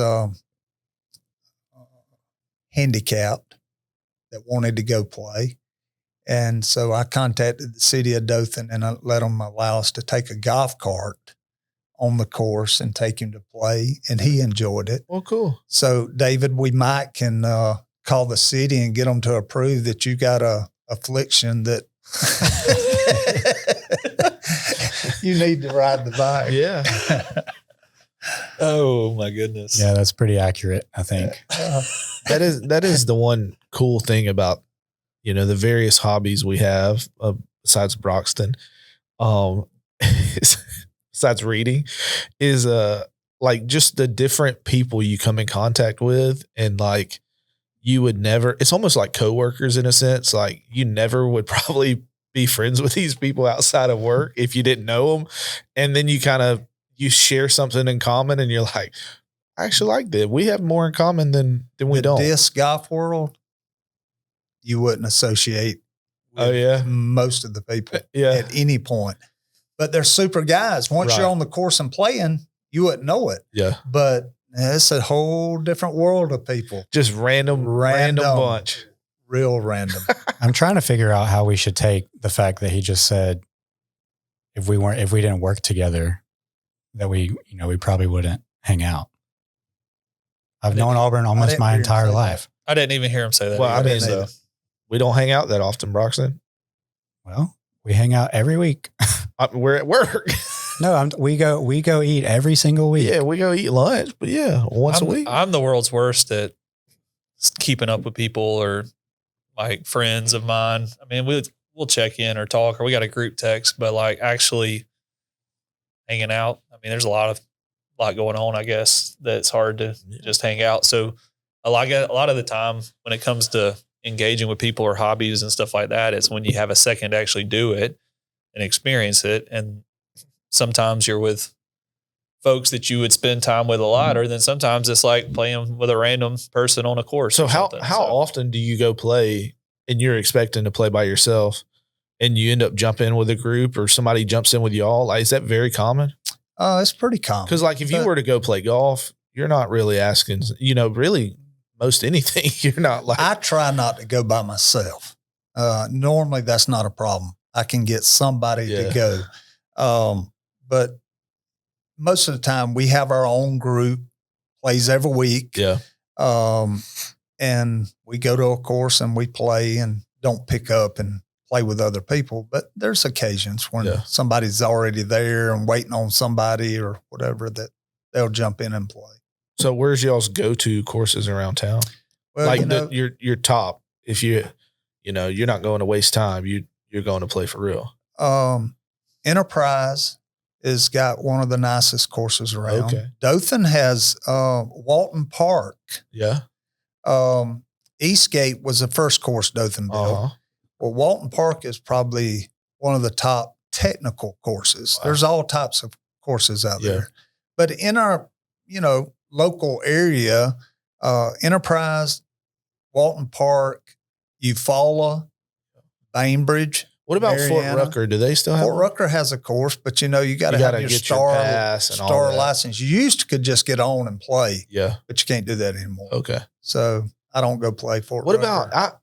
handicapped that wanted to go play. And so I contacted the city of Dothan, and I let them allow us to take a golf cart on the course and take him to play. And he enjoyed it. Well, cool. So David, we might can call the city and get them to approve that you got a affliction that you need to ride the bike. Yeah. Oh my goodness. Yeah, that's pretty accurate, I think. That is the one cool thing about, the various hobbies we have besides Broxton, besides reading, is like just the different people you come in contact with, and like you would never, it's almost like coworkers in a sense. Like you never would probably be friends with these people outside of work if you didn't know them. And then you share something in common, and you're like, I actually like that. We have more in common than we don't. Disc golf world, you wouldn't associate with most of the people at any point. But they're super guys. Once you're on the course and playing, you wouldn't know it. Yeah. But it's a whole different world of people. Just random bunch. Real random. I'm trying to figure out how we should take the fact that he just said, if we didn't work together, that we probably wouldn't hang out. I've known Auburn almost my entire life. I didn't even hear him say that. Well, I mean, we don't hang out that often, Broxton. Well, we hang out every week. We're at work. No, we go eat every single week. Yeah, we go eat lunch, but once a week. I'm the world's worst at keeping up with people or like friends of mine. I mean, we'll check in or talk, or we got a group text, but like actually hanging out. I mean, there's a lot going on, I guess, that's hard to just hang out. So a lot of the time when it comes to engaging with people or hobbies and stuff like that, it's when you have a second to actually do it and experience it. And sometimes you're with folks that you would spend time with a lot, or then sometimes it's like playing with a random person on a course. So how often do you go play and you're expecting to play by yourself and you end up jumping in with a group, or somebody jumps in with y'all? Like, is that very common? It's pretty common. Because like if you were to go play golf, you're not really asking, really most anything. You're not like. I try not to go by myself. Normally that's not a problem. I can get somebody to go. But most of the time we have our own group, plays every week. Yeah. And we go to a course and we play and don't pick up and play with other people. But there's occasions when somebody's already there and waiting on somebody or whatever that they'll jump in and play. So where's y'all's go-to courses around town? Well, like your top, if you're not going to waste time, you're going to play for real. Enterprise has got one of the nicest courses around. Okay. Dothan has Walton Park. Yeah. Eastgate was the first course Dothan built. Uh-huh. Well, Walton Park is probably one of the top technical courses. Wow. There's all types of courses out Yeah. there. But in our, local area, Enterprise, Walton Park, Eufaula, Bainbridge. What about Fort Mariana. Rucker? Do they still have Fort one? Rucker has a course, but you got to You have gotta your get your star pass and all star that. license. You used to could just get on and play, Yeah. but you can't do that anymore. Okay. So I don't go play Fort What Rucker. about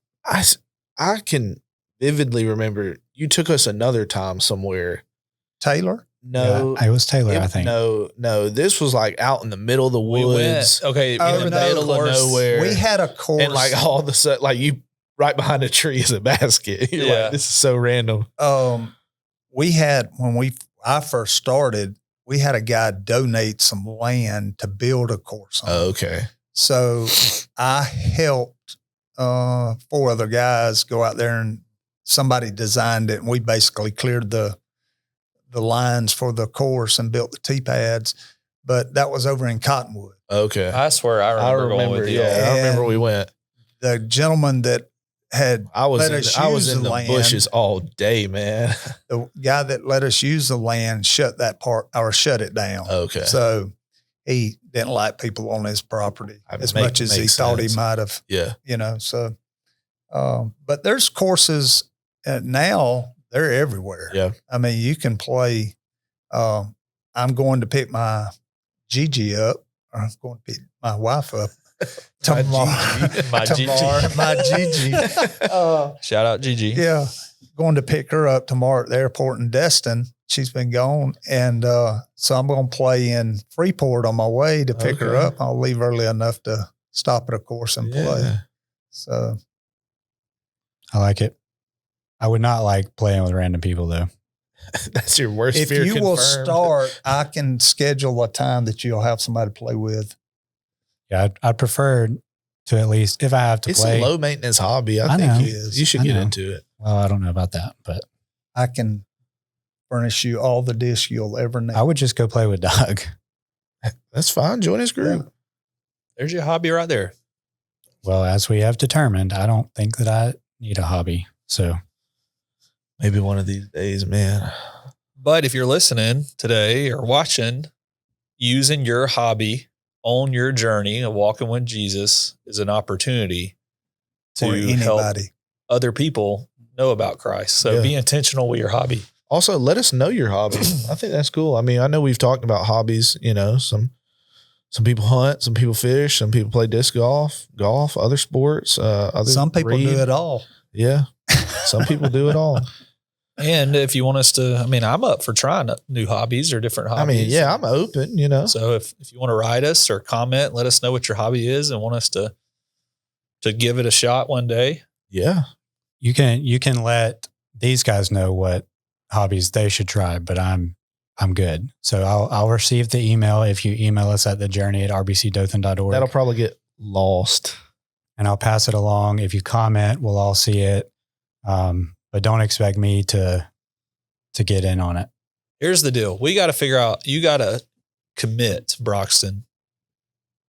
I can vividly remember you took us another time somewhere. Taylor? No, Yeah, I was Taylor, I think. No. This was like out in the middle of the We woods. went, okay, Oh, in the no, middle of course. nowhere. We had a course. And like all of a sudden, like you right behind a tree is a basket. You're Yeah. like, this is so random. We had, when I first started, we had a guy donate some land to build a course on. Okay. So I helped 4 other guys go out there, and somebody designed it, and we basically cleared the lines for the course and built the tee pads. But that was over in Cottonwood. Okay. I swear I remember, going with you. Yeah, I remember And- we went. The gentleman that had I was let in, us I was use in the the land. bushes all day, man. the guy that let us use the land shut that part or shut it down. Okay. So he didn't like people on his property as much as he makes thought he sense. might have, Yeah. so, but there's courses now, they're everywhere. Yeah. I mean, you can play, I'm going to pick my Gigi up, or I'm going to pick my wife up tomorrow. My Gigi. My Gigi. Shout out Gigi. Yeah. Going to pick her up tomorrow at the airport in Destin. She's been gone. And so I'm going to play in Freeport on my way to pick her Okay. up. I'll leave early enough to stop at a course and play. Yeah. So I like it. I would not like playing with random people though. That's your worst if fear you will confirmed. start, I can schedule a time that you'll have somebody to play with. Yeah, I'd prefer to at least, if I have to It's play. a low maintenance hobby. I I think know. you should I get know. into it. Well, I don't know about that, but I can furnish you all the discs you'll ever need. I would just go play with Doug. That's fine. Join his group. There's your hobby right there. Well, as we have determined, I don't think that I need a hobby. So Maybe one of these days, man. But if you're listening today or watching, using your hobby on your journey of walking with Jesus is an opportunity to For help anybody. other people know about Christ. So Yeah. be intentional with your hobby. Also, let us know your hobby. I think that's cool. I mean, I know we've talked about hobbies, some people hunt, some people fish, some people play disc golf, other sports, other Some people read. do it all. Yeah. Some people do it all. And if you want us to, I'm up for trying new hobbies or different I hobbies. mean, yeah, I'm open, So if you want to write us or comment, let us know what your hobby is and want us to give it a shot one day. Yeah. you can let these guys know what hobbies they should try, but I'm good. So I'll receive the email if you email us at thejourney@rbcdothan.org. That'll probably get lost. And I'll pass it along. If you comment, we'll all see it. But don't expect me to get in on it. Here's the deal. We got to figure out, you got to commit, Broxton.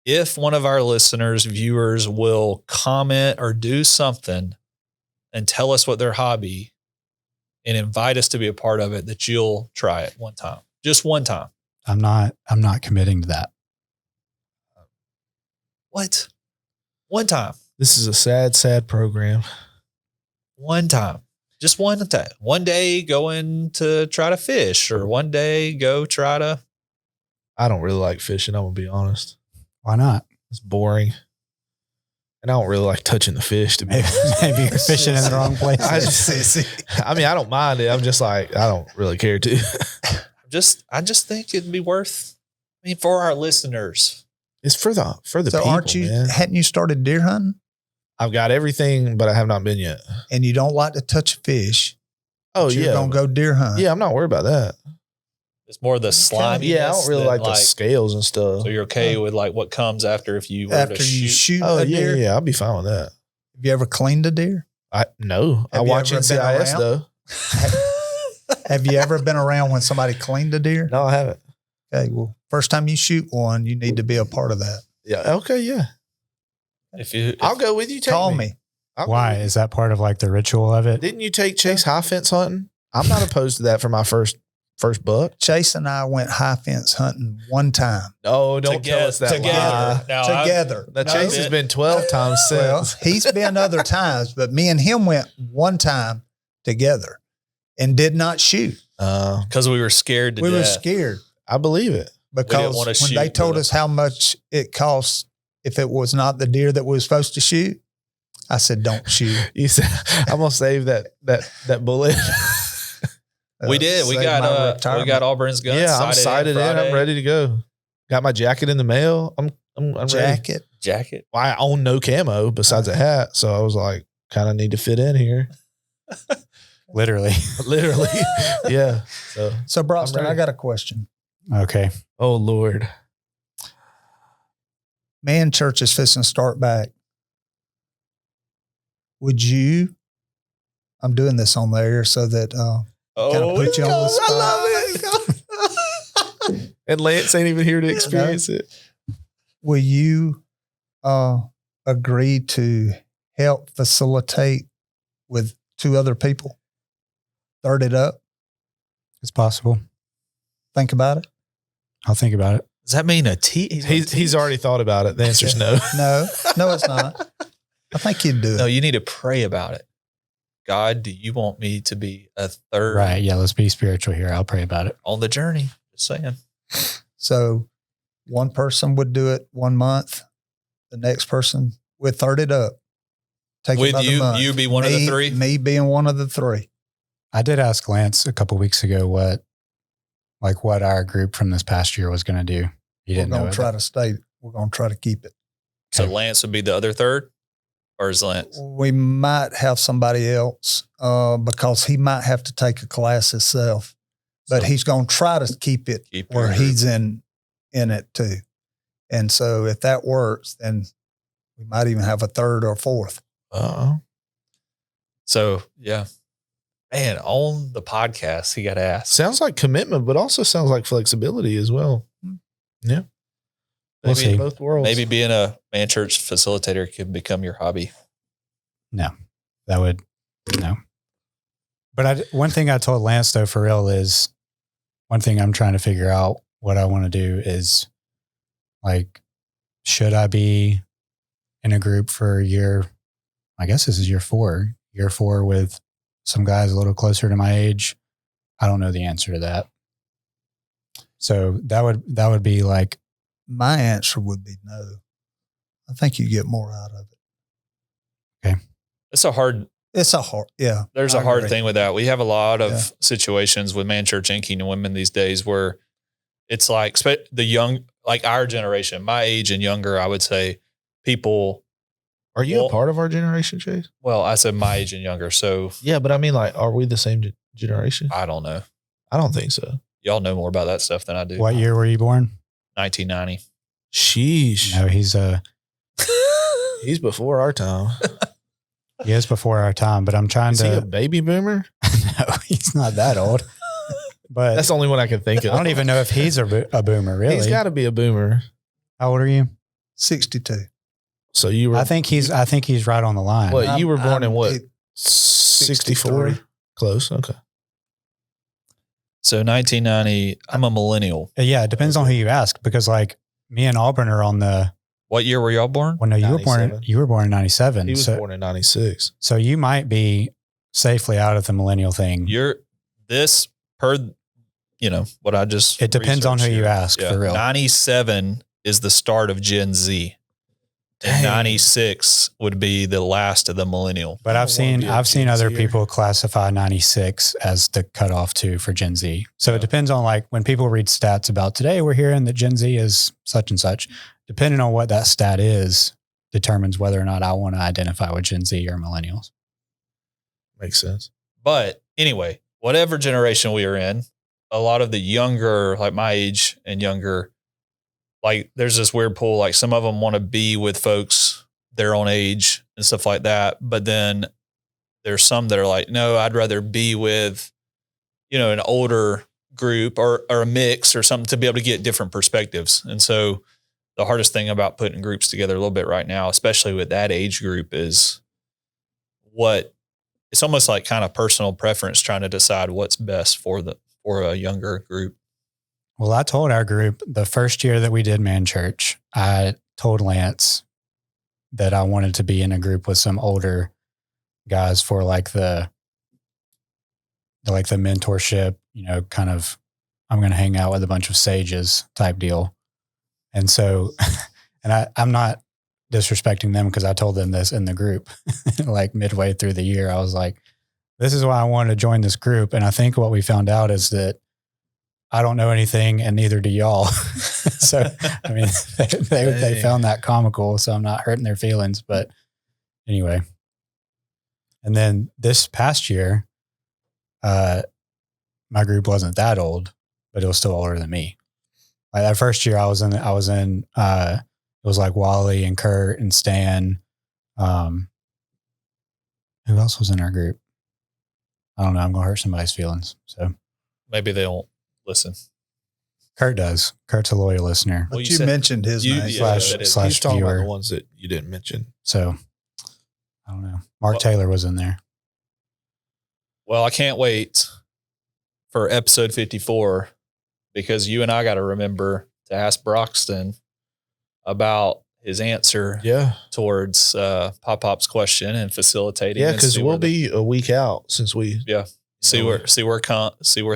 If one of our listeners, viewers will comment or do something and tell us what their hobby and invite us to be a part of it, that you'll try it one time, just one time. I'm not committing to that. What? One time, This is a sad program. one time, just one time. One day going to try to fish, or one day go try to. I don't really like fishing. I'm going to be honest. Why not? It's boring. And I don't really like touching the fish, to be honest. Maybe you're fishing in the wrong place. I mean, I don't mind it. I'm just like, I don't really care to. I just think it'd be worth, for our listeners. It's for the So people, aren't you, man. hadn't you started deer hunting I've got everything, but I have not been yet. and you don't like to touch a fish? Oh, but you're yeah. going to go deer hunt. Yeah, I'm not worried about that. It's more the slimy. Yeah, I don't really like the scales and stuff. So you're okay with like what comes after if you were After to you shoot. shoot Oh, a yeah, deer? yeah. I'll be fine with that. Have you ever cleaned a deer? No. I Have you watch ever been NCIS, around? though. Have you ever been around when somebody cleaned a deer? No, I haven't. Okay, well, first time you shoot one, you need to be a part of that. Yeah. Okay. Yeah. I'll go with you. Call me. Why? Is that part of like the ritual of it? Didn't you take Chase high fence hunting? I'm not opposed to that for my first buck. Chase and I went high fence hunting one time. No, don't tell us that. Together. Now, Together. Now, Chase has been 12 times Well, since. he's been other times, but me and him went one time together and did not shoot. Because we were scared to We death. were scared I believe it. because wanna when they shoot, told but- us how much it cost if it was not the deer that we were supposed to shoot, I said, don't shoot. You said, I'm going to save that bullet. We did. We Save my got retirement. Auburn's gun. Yeah, I'm sighted in. Friday. I'm ready to go. Got my jacket in the mail. I'm ready. jacket. Well, I own no camo besides a hat. So I was like, kind of need to fit in here. Literally. Literally. Yeah. So, Broston, ready. I got a question. Okay. Oh, Lord. Man, church is fixing to start back. Would you? I'm doing this on the air so that kind of put you on the spot. I love it. And Lance ain't even here to experience it. Will you agree to help facilitate with 2 other people? Third it up. It's possible. Think about it. I'll think about it. Does that mean a He's already thought about it. The answer's no. No, it's not. I think you'd do it. No, you need to pray about it. God, do you want me to be a third Right. Yeah. Let's be spiritual here. I'll pray about it. on the journey? Just saying. So one person would do it 1 month. The next person would third it up. Take With another you, month. you be one of the 3? Me being one of the 3. I did ask Lance a couple weeks ago what our group from this past year was going to do. He We're didn't know going it. to try to stay. We're going to try to keep it. So Okay. Lance would be the other third? Or is Lance? We might have somebody else because he might have to take a class himself, but So- he's going to try to keep it Keep where your- he's in it too. And so if that works, then we might even have a 3rd or 4th. Uh-oh. So, yeah. Man, on the podcast, he got asked. Sounds like commitment, but also sounds like flexibility as well. Yeah. We'll Maybe in see. both worlds. Maybe being a man church facilitator could become your hobby. That would, no. But one thing I told Lance though, for real, is one thing I'm trying to figure out what I want to do is like, should I be in a group for a year? I guess this is year 4 with some guys a little closer to my age. I don't know the answer to that. So that would be like, My answer would be no. I think you get more out of it. It's a hard, It's a hard, yeah. there's I a hard agree. thing with that. We have a lot of Yeah. situations with man church and kingdom women these days where it's like the young, like our generation, my age and younger, I would say people, Are you Well- a part of our generation, Chase? well, I said my age and younger. So Yeah, but I mean, like, are we the same generation? I don't know. I don't think so. Y'all know more about that stuff than I do. what year were you born? 1990. Sheesh. No, he's He's before our time. he is before our time, but I'm trying Is he a to, baby boomer? no, he's not that old, but That's the only one I can think of. I don't even know if he's a boomer, really. He's got to be a boomer. How old are you? 62. So you were, I think he's right on the line. what, you were born in what? I'm 64? 63. Close. Okay. So 1990, I'm a millennial. Yeah, it depends on who you ask, because like me and Auburn are on the. What year were y'all born? Well, no, you were 97. born in 97. He was So born in 96. you might be safely out of the millennial thing. You're this per, what I just. It depends on who researched you here. ask, for real. 97 is the start of Gen Z. Dang. And 96 would be the last of the millennial. But I I've don't wanna seen be a I've seen Gen other Zer. people classify 96 as the cutoff too for Gen Z. So Yeah. it depends on like when people read stats about today, we're hearing that Gen Z is such and such. Depending on what that stat is, determines whether or not I want to identify with Gen Z or millennials. Makes sense. But anyway, whatever generation we are in, a lot of the younger, like my age and younger, like there's this weird pull. Like some of them want to be with folks their own age and stuff like that. But then there's some that are like, no, I'd rather be with an older group or a mix or something to be able to get different perspectives. And so the hardest thing about putting groups together a little bit right now, especially with that age group, is it's almost like kind of personal preference, trying to decide what's best for a younger group. Well, I told our group the first year that we did Man Church, I told Lance that I wanted to be in a group with some older guys for like the mentorship, kind of, I'm going to hang out with a bunch of sages type deal. And so, and I'm not disrespecting them because I told them this in the group, like midway through the year, I was like, this is why I wanted to join this group. And I think what we found out is that I don't know anything and neither do y'all. So, I mean, they found that comical, so I'm not hurting their feelings, but anyway. And then this past year, my group wasn't that old, but it was still older than me. Like that first year I was in, it was like Wally and Kurt and Stan. Who else was in our group? I don't know. I'm going to hurt somebody's feelings. So maybe they won't listen. Kurt does. Kurt's a loyal listener. But you mentioned his name. Slash He's talking about viewer. the ones that you didn't mention. So I don't know. Mark Taylor was in there. Well, I can't wait for episode 54 because you and I got to remember to ask Broxton about his answer towards Pop-Pop's question and facilitating. Yeah, because we'll be a week out since we see where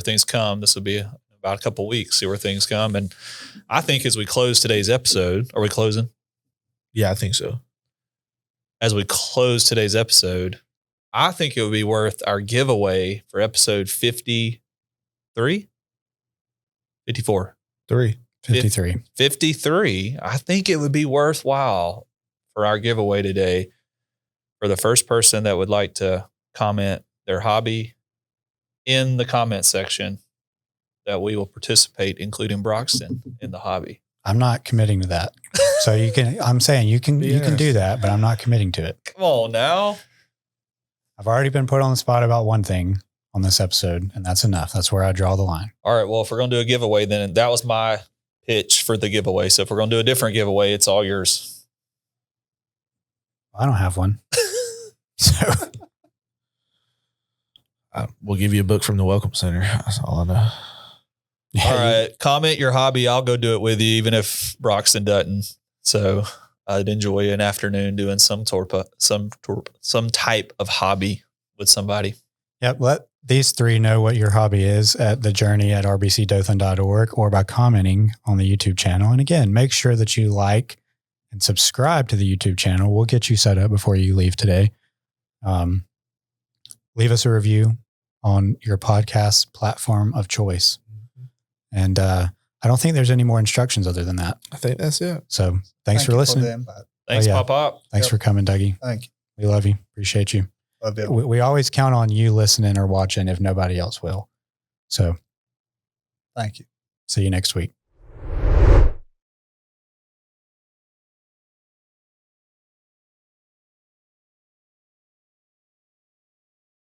things come. This will be about a couple of weeks. See where things come, and I think as we close today's episode, are we closing? Yeah, I think so. As we close today's episode, I think it would be worth our giveaway for episode 53, 54, 53. I think it would be worthwhile for our giveaway today for the first person that would like to comment their hobby in the comment section that we will participate, including Broxton, in the hobby. I'm not committing to that. So you can do that, but I'm not committing to it. Come on now. I've already been put on the spot about one thing on this episode, and that's enough. That's where I draw the line. All right. Well, if we're going to do a giveaway, then that was my pitch for the giveaway. So if we're going to do a different giveaway, it's all yours. I don't have one. So we'll give you a book from the Welcome Center. That's all I know. All right. Comment your hobby. I'll go do it with you, even if Broxton doesn't. So I'd enjoy an afternoon doing some type of hobby with somebody. Yep. Let these three know what your hobby is at thejourney@rbcdothan.org or by commenting on the YouTube channel. And again, make sure that you like and subscribe to the YouTube channel. We'll get you set up before you leave today. Leave us a review on your podcast platform of choice. And I don't think there's any more instructions other than that. I think that's it. So thanks for listening. Thanks, Pop-Pop. Thanks for coming, Dougie. Thank you. We love you. Appreciate you. Love you. We always count on you listening or watching if nobody else will. So thank you. See you next week.